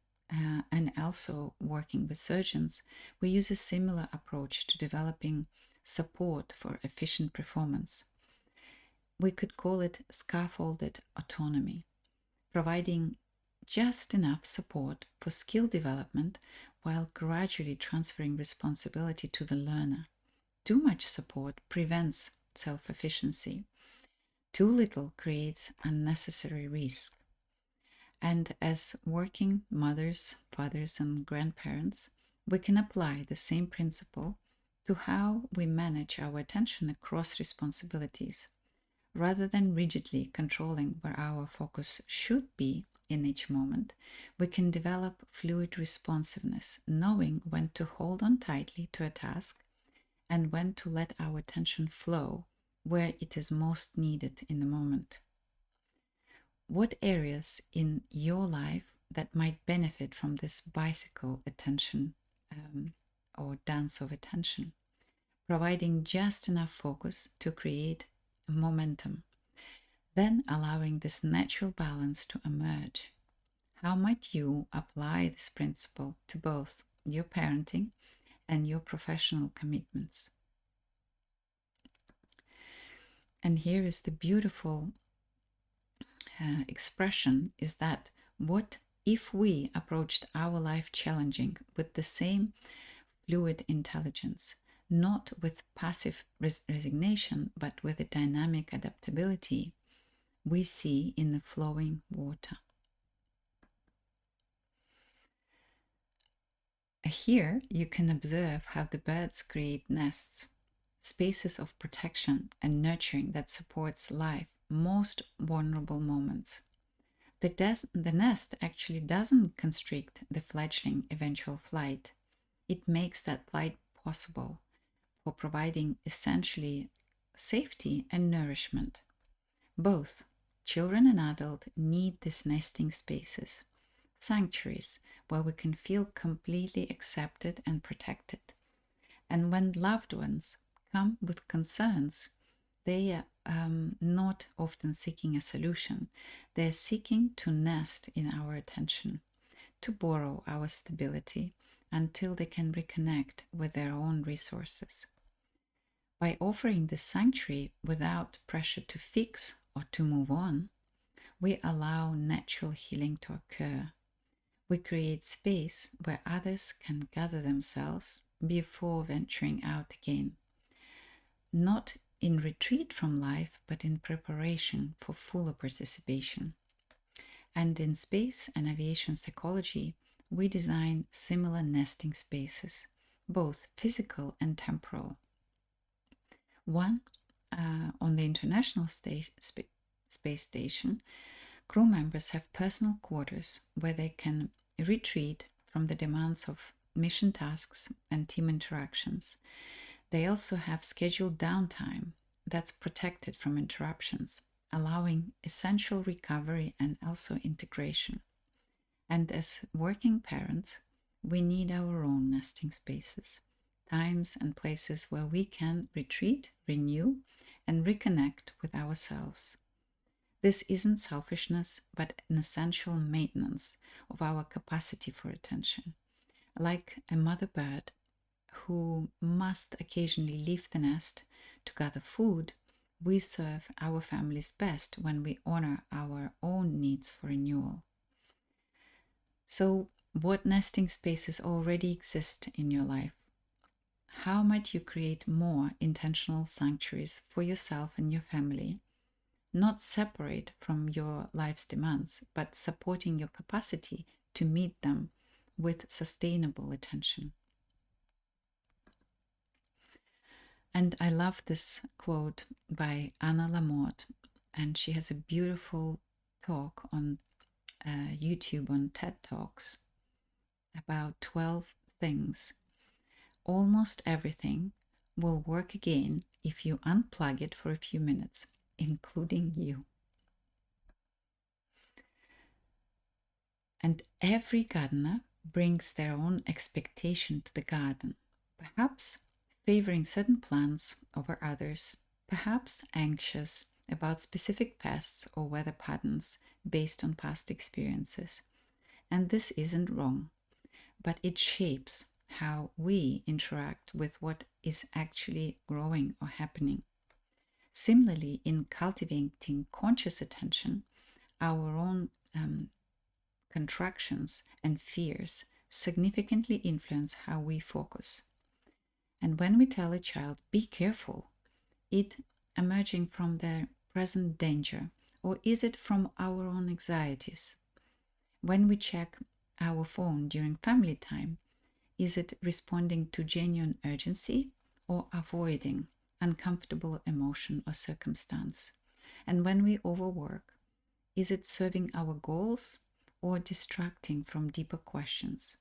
and also working with surgeons, we use a similar approach to developing support for efficient performance. We could call it scaffolded autonomy, providing just enough support for skill development while gradually transferring responsibility to the learner. Too much support prevents self efficiency. Too little creates unnecessary risk. And as working mothers, fathers, and grandparents, we can apply the same principle to how we manage our attention across responsibilities. Rather than rigidly controlling where our focus should be in each moment, we can develop fluid responsiveness, knowing when to hold on tightly to a task and when to let our attention flow where it is most needed in the moment. What areas in your life that might benefit from this bicycle attention or dance of attention, providing just enough focus to create momentum, then allowing this natural balance to emerge? How might you apply this principle to both your parenting and your professional commitments? And here is the beautiful expression is that what if we approached our life challenging with the same fluid intelligence, not with passive resignation, but with a dynamic adaptability we see in the flowing water. Here you can observe how the birds create nests, spaces of protection and nurturing that supports life most vulnerable moments. The nest actually doesn't constrict the fledgling eventual flight. It makes that flight possible for providing essentially safety and nourishment. Both children and adults need these nesting spaces, sanctuaries where we can feel completely accepted and protected. And when loved ones come with concerns, they are not often seeking a solution. They're seeking to nest in our attention, to borrow our stability until they can reconnect with their own resources. By offering this sanctuary without pressure to fix or to move on, we allow natural healing to occur. We create space where others can gather themselves before venturing out again, not in retreat from life, but in preparation for fuller participation. And in space and aviation psychology, we design similar nesting spaces, both physical and temporal. One, on the International Space Station, crew members have personal quarters where they can retreat from the demands of mission tasks and team interactions. They also have scheduled downtime that's protected from interruptions, allowing essential recovery and also integration. And as working parents, we need our own nesting spaces, times and places where we can retreat, renew, and reconnect with ourselves. This isn't selfishness, but an essential maintenance of our capacity for attention. Like a mother bird who must occasionally leave the nest to gather food, we serve our families best when we honor our own needs for renewal. So, what nesting spaces already exist in your life? How might you create more intentional sanctuaries for yourself and your family, not separate from your life's demands, but supporting your capacity to meet them with sustainable attention? And I love this quote by Anna Lamott, and she has a beautiful talk on YouTube on TED Talks about 12 things. Almost everything will work again if you unplug it for a few minutes, including you. And every gardener brings their own expectation to the garden, perhaps favoring certain plants over others, perhaps anxious about specific pests or weather patterns based on past experiences. And this isn't wrong, but it shapes how we interact with what is actually growing or happening. Similarly, in cultivating conscious attention, our own contractions and fears significantly influence how we focus. And when we tell a child, be careful, it emerging from their present danger, or is it from our own anxieties? When we check our phone during family time, is it responding to genuine urgency or avoiding uncomfortable emotion or circumstance? And when we overwork, is it serving our goals or distracting from deeper questions?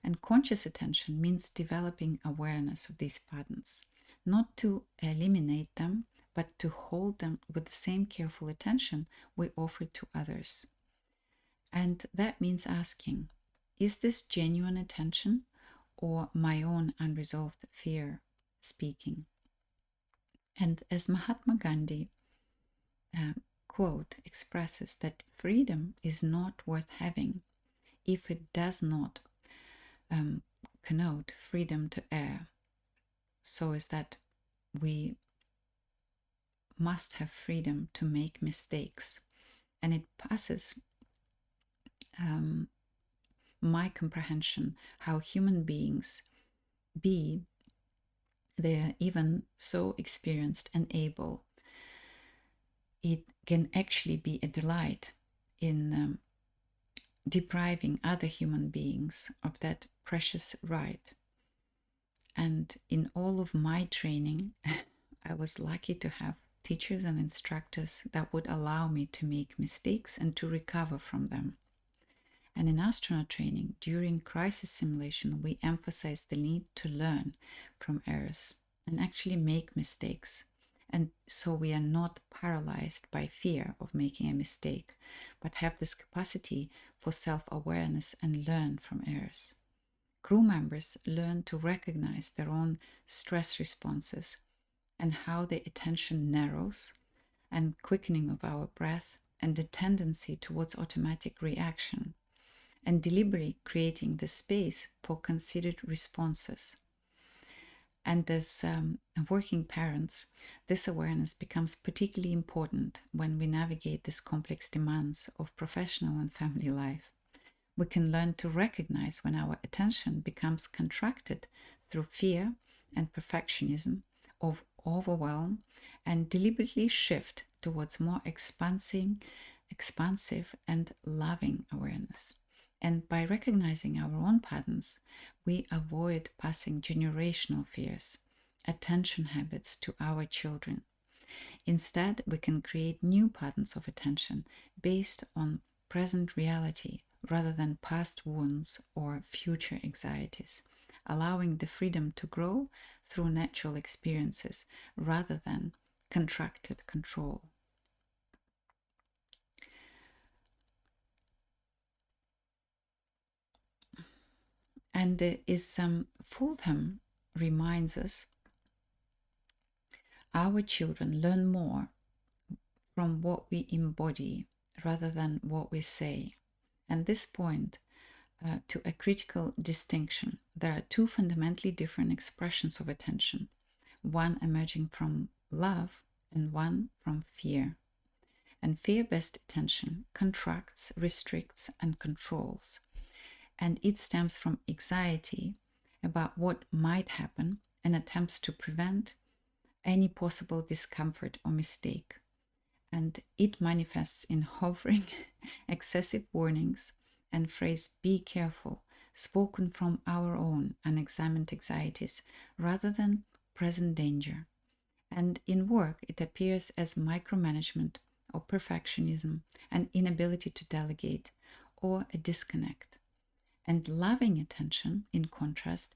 And conscious attention means developing awareness of these patterns, not to eliminate them, but to hold them with the same careful attention we offer to others. And that means asking, is this genuine attention or my own unresolved fear speaking? And as Mahatma Gandhi quote expresses that freedom is not worth having if it does not connote freedom to err. So is that we must have freedom to make mistakes. And it passes my comprehension how human beings be, they're even so experienced and able. It can actually be a delight in depriving other human beings of that precious right. And in all of my training, I was lucky to have teachers and instructors that would allow me to make mistakes and to recover from them. And in astronaut training, during crisis simulation, we emphasize the need to learn from errors and actually make mistakes. And so we are not paralyzed by fear of making a mistake, but have this capacity for self-awareness and learn from errors. Crew members learn to recognize their own stress responses and how the attention narrows and quickening of our breath and the tendency towards automatic reaction, and deliberately creating the space for considered responses. And as working parents, this awareness becomes particularly important when we navigate these complex demands of professional and family life. We can learn to recognize when our attention becomes contracted through fear and perfectionism, of overwhelm, and deliberately shift towards more expansive and loving awareness. And by recognizing our own patterns, we avoid passing generational fears, attention habits to our children. Instead, we can create new patterns of attention based on present reality rather than past wounds or future anxieties, allowing the freedom to grow through natural experiences rather than contracted control. And Fulham reminds us our children learn more from what we embody rather than what we say. And this point to a critical distinction. There are two fundamentally different expressions of attention, one emerging from love and one from fear. And fear based attention contracts, restricts, and controls. And it stems from anxiety about what might happen and attempts to prevent any possible discomfort or mistake. And it manifests in hovering, excessive warnings, and phrase "be careful," spoken from our own unexamined anxieties rather than present danger. And in work, it appears as micromanagement or perfectionism, an inability to delegate, or a disconnect. And loving attention, in contrast,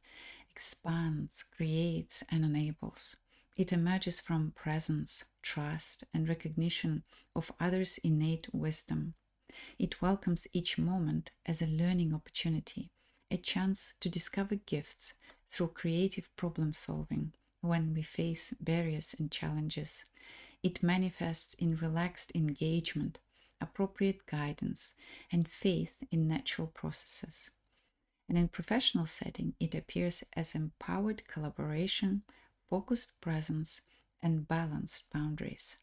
expands, creates, and enables. It emerges from presence, trust, and recognition of others' innate wisdom. It welcomes each moment as a learning opportunity, a chance to discover gifts through creative problem solving when we face barriers and challenges. It manifests in relaxed engagement, appropriate guidance, and faith in natural processes. And in professional setting, it appears as empowered collaboration, focused presence, and balanced boundaries.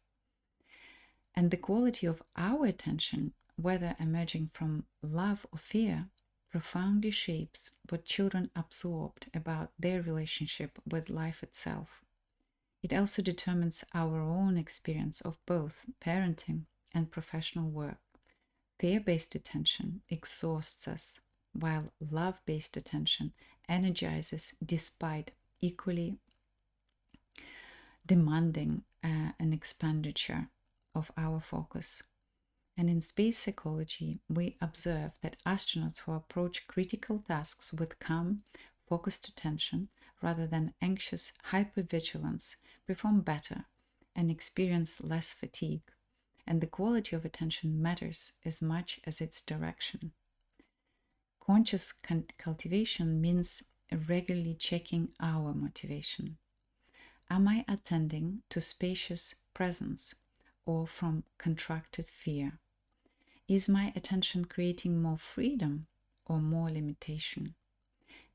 And the quality of our attention, whether emerging from love or fear, profoundly shapes what children absorbed about their relationship with life itself. It also determines our own experience of both parenting and professional work. Fear-based attention exhausts us, while love-based attention energizes despite equally demanding an expenditure of our focus. And in space psychology, we observe that astronauts who approach critical tasks with calm, focused attention rather than anxious hypervigilance perform better and experience less fatigue. And the quality of attention matters as much as its direction. Conscious cultivation means regularly checking our motivation. Am I attending to spacious presence or from contracted fear? Is my attention creating more freedom or more limitation?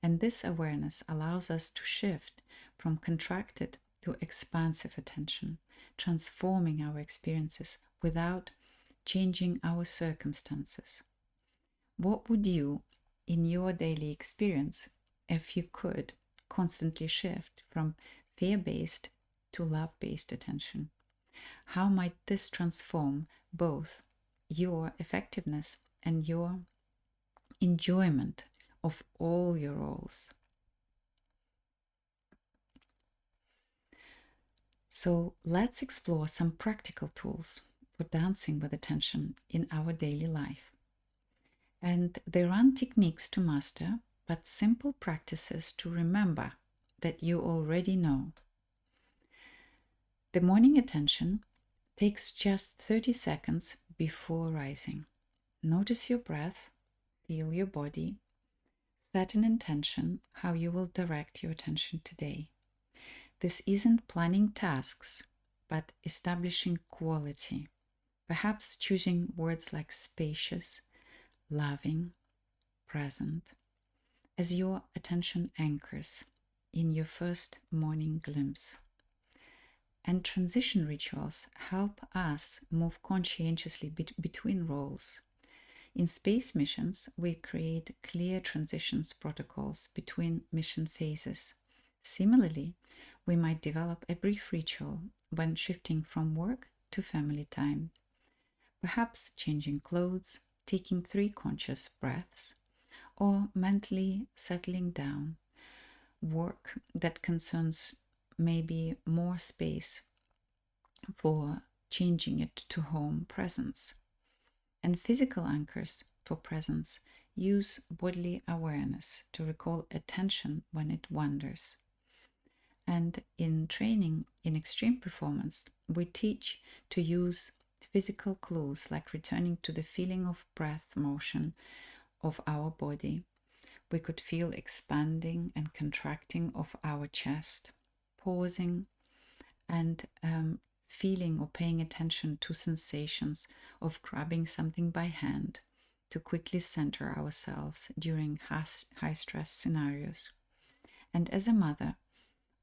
And this awareness allows us to shift from contracted to expansive attention, transforming our experiences without changing our circumstances. What would you, in your daily experience, if you could, constantly shift from fear-based to love-based attention? How might this transform both your effectiveness and your enjoyment of all your roles? So let's explore some practical tools for dancing with attention in our daily life. And there aren't techniques to master, but simple practices to remember that you already know. The morning attention takes just 30 seconds before rising. Notice your breath, feel your body, set an intention how you will direct your attention today. This isn't planning tasks, but establishing quality, perhaps choosing words like spacious, loving, present, as your attention anchors in your first morning glimpse. And transition rituals help us move conscientiously between roles. In space missions, we create clear transitions protocols between mission phases. Similarly, we might develop a brief ritual when shifting from work to family time. Perhaps changing clothes, taking 3 conscious breaths, or mentally settling down. Work that concerns maybe more space for changing it to home presence. And physical anchors for presence use bodily awareness to recall attention when it wanders. And in training in extreme performance, we teach to use physical clues like returning to the feeling of breath motion of our body, We could feel expanding and contracting of our chest, pausing and feeling or paying attention to sensations of grabbing something by hand to quickly center ourselves during high stress scenarios. And as a mother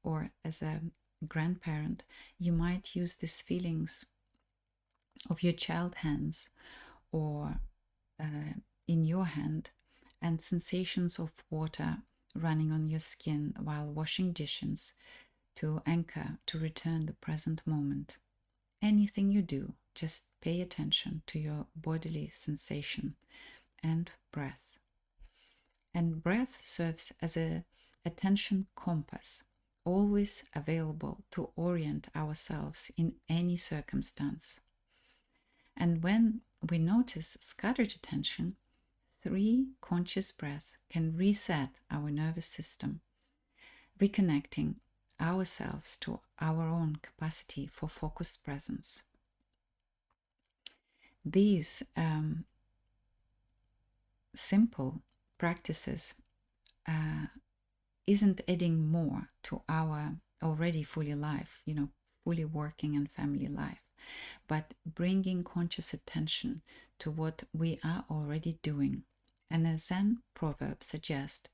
or as a grandparent, you might use these feelings of your child hands or in your hand and sensations of water running on your skin while washing dishes to anchor to return the present moment. Anything you do, just pay attention to your bodily sensation and breath. And breath serves as a attention compass, always available to orient ourselves in any circumstance. And when we notice scattered attention, 3 conscious breaths can reset our nervous system, reconnecting ourselves to our own capacity for focused presence. These simple practices isn't adding more to our already fully life, fully working and family life, but bringing conscious attention to what we are already doing. And as Zen proverb suggests,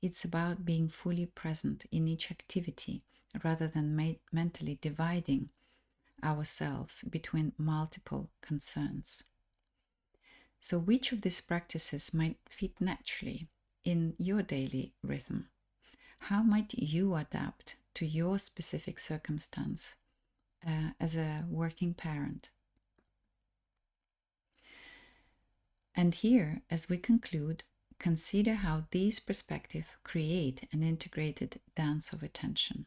it's about being fully present in each activity rather than mentally dividing ourselves between multiple concerns. So, which of these practices might fit naturally in your daily rhythm? How might you adapt to your specific circumstance as a working parent? And here, as we conclude, consider how these perspectives create an integrated dance of attention,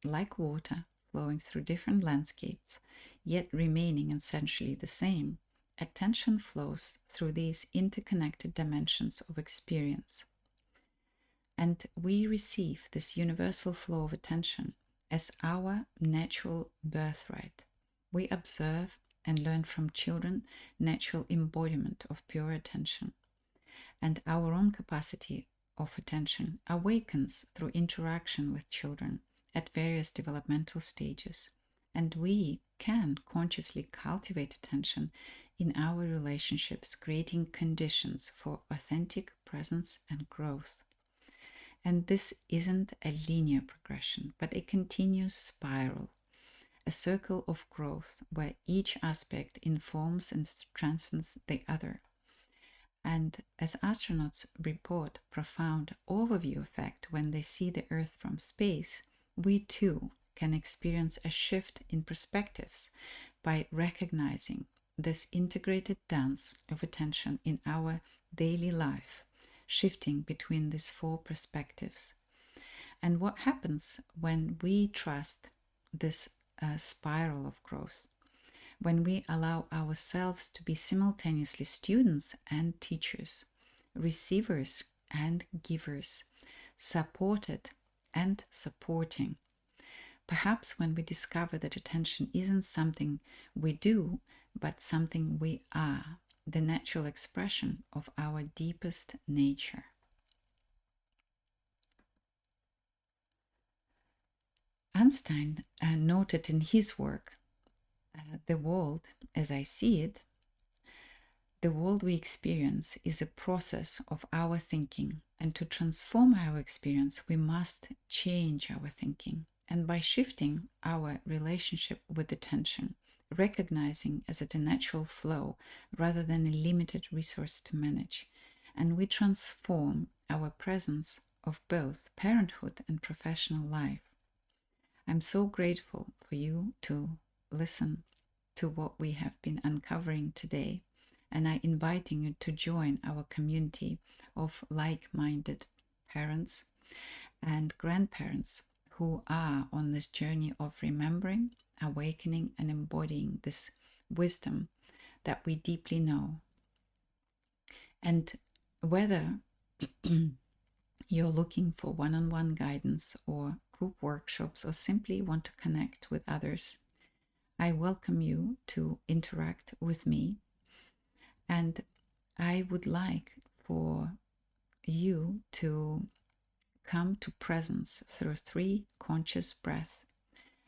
like water flowing through different landscapes, yet remaining essentially the same. Attention flows through these interconnected dimensions of experience. And we receive this universal flow of attention as our natural birthright. We observe and learn from children natural embodiment of pure attention. And our own capacity of attention awakens through interaction with children at various developmental stages. And we can consciously cultivate attention in our relationships, creating conditions for authentic presence and growth. And this isn't a linear progression, but a continuous spiral, a circle of growth where each aspect informs and strengthens the other. And as astronauts report profound overview effect when they see the Earth from space, we too can experience a shift in perspectives by recognizing this integrated dance of attention in our daily life, shifting between these 4 perspectives. And what happens when we trust this spiral of growth? When we allow ourselves to be simultaneously students and teachers, receivers and givers, supported and supporting. Perhaps when we discover that attention isn't something we do, but something we are, the natural expression of our deepest nature. Einstein noted in his work, The World as I See It, the world we experience is a process of our thinking, and to transform our experience, we must change our thinking. And by shifting our relationship with attention, recognizing as a natural flow rather than a limited resource to manage, and we transform our presence of both parenthood and professional life. I'm so grateful for you to listen to what we have been uncovering today, and I'm inviting you to join our community of like-minded parents and grandparents who are on this journey of remembering, awakening, and embodying this wisdom that we deeply know. And whether you're looking for one-on-one guidance or group workshops or simply want to connect with others, I welcome you to interact with me. And I would like for you to come to presence through 3 conscious breaths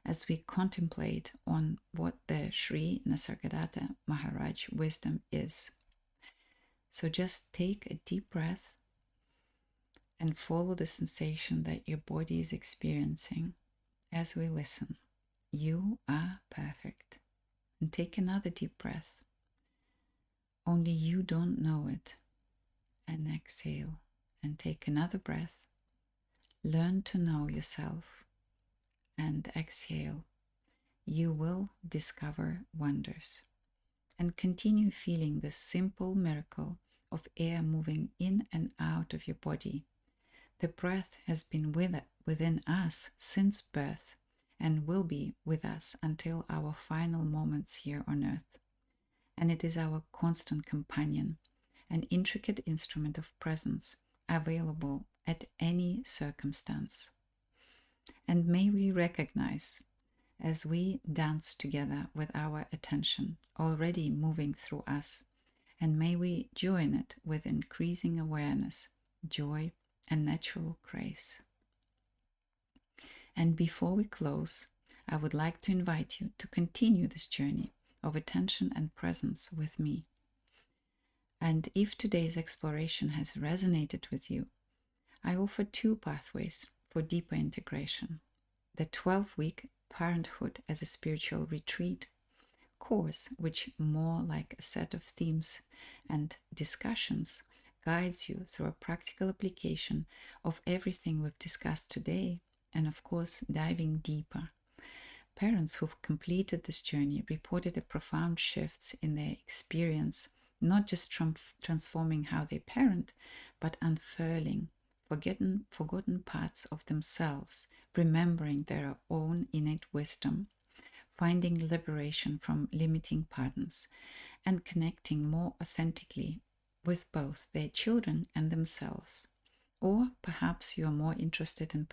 as we contemplate on what the Sri Nisargadatta Maharaj wisdom is. So just take a deep breath and follow the sensation that your body is experiencing as we listen. You are perfect. And take another deep breath. Only you don't know it. And exhale and take another breath. Learn to know yourself and exhale. You will discover wonders. And continue feeling this simple miracle of air moving in and out of your body. The breath has been within us since birth and will be with us until our final moments here on earth. And it is our constant companion, an intricate instrument of presence available at any circumstance. And may we recognize, as we dance together with our attention already moving through us, and may we join it with increasing awareness, joy, and natural grace. And before we close, I would like to invite you to continue this journey of attention and presence with me. And if today's exploration has resonated with you, I offer 2 pathways for deeper integration. The 12-week Parenthood as a Spiritual Retreat course, which more like a set of themes and discussions guides you through a practical application of everything we've discussed today, and of course diving deeper. Parents who've completed this journey reported a profound shifts in their experience, not just transforming how they parent, but unfurling forgotten parts of themselves, remembering their own innate wisdom, finding liberation from limiting patterns, and connecting more authentically with both their children and themselves. Or perhaps you are more interested in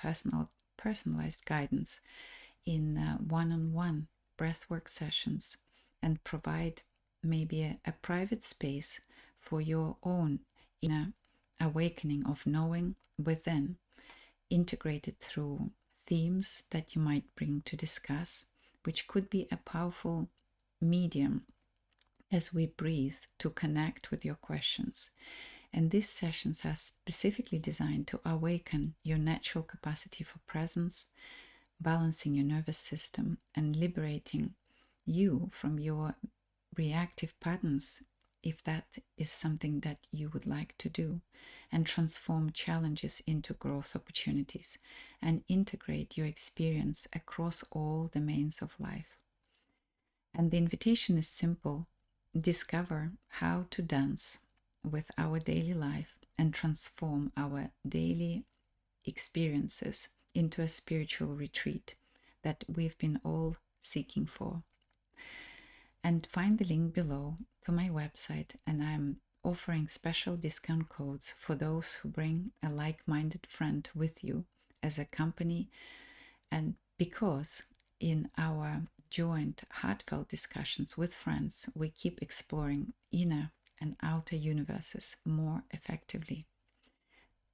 personalized guidance in one-on-one breathwork sessions and provide maybe a private space for your own inner awakening of knowing within, integrated through themes that you might bring to discuss, which could be a powerful medium as we breathe to connect with your questions. And these sessions are specifically designed to awaken your natural capacity for presence, balancing your nervous system, and liberating you from your reactive patterns, if that is something that you would like to do, and transform challenges into growth opportunities and integrate your experience across all domains of life. And the invitation is simple: discover how to dance with our daily life and transform our daily experiences into a spiritual retreat that we've been all seeking for. And find the link below to my website, and I'm offering special discount codes for those who bring a like-minded friend with you as a company, and because in our joint heartfelt discussions with friends we keep exploring inner and outer universes more effectively.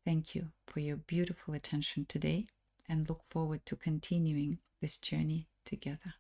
Thank you for your beautiful attention today, and look forward to continuing this journey together.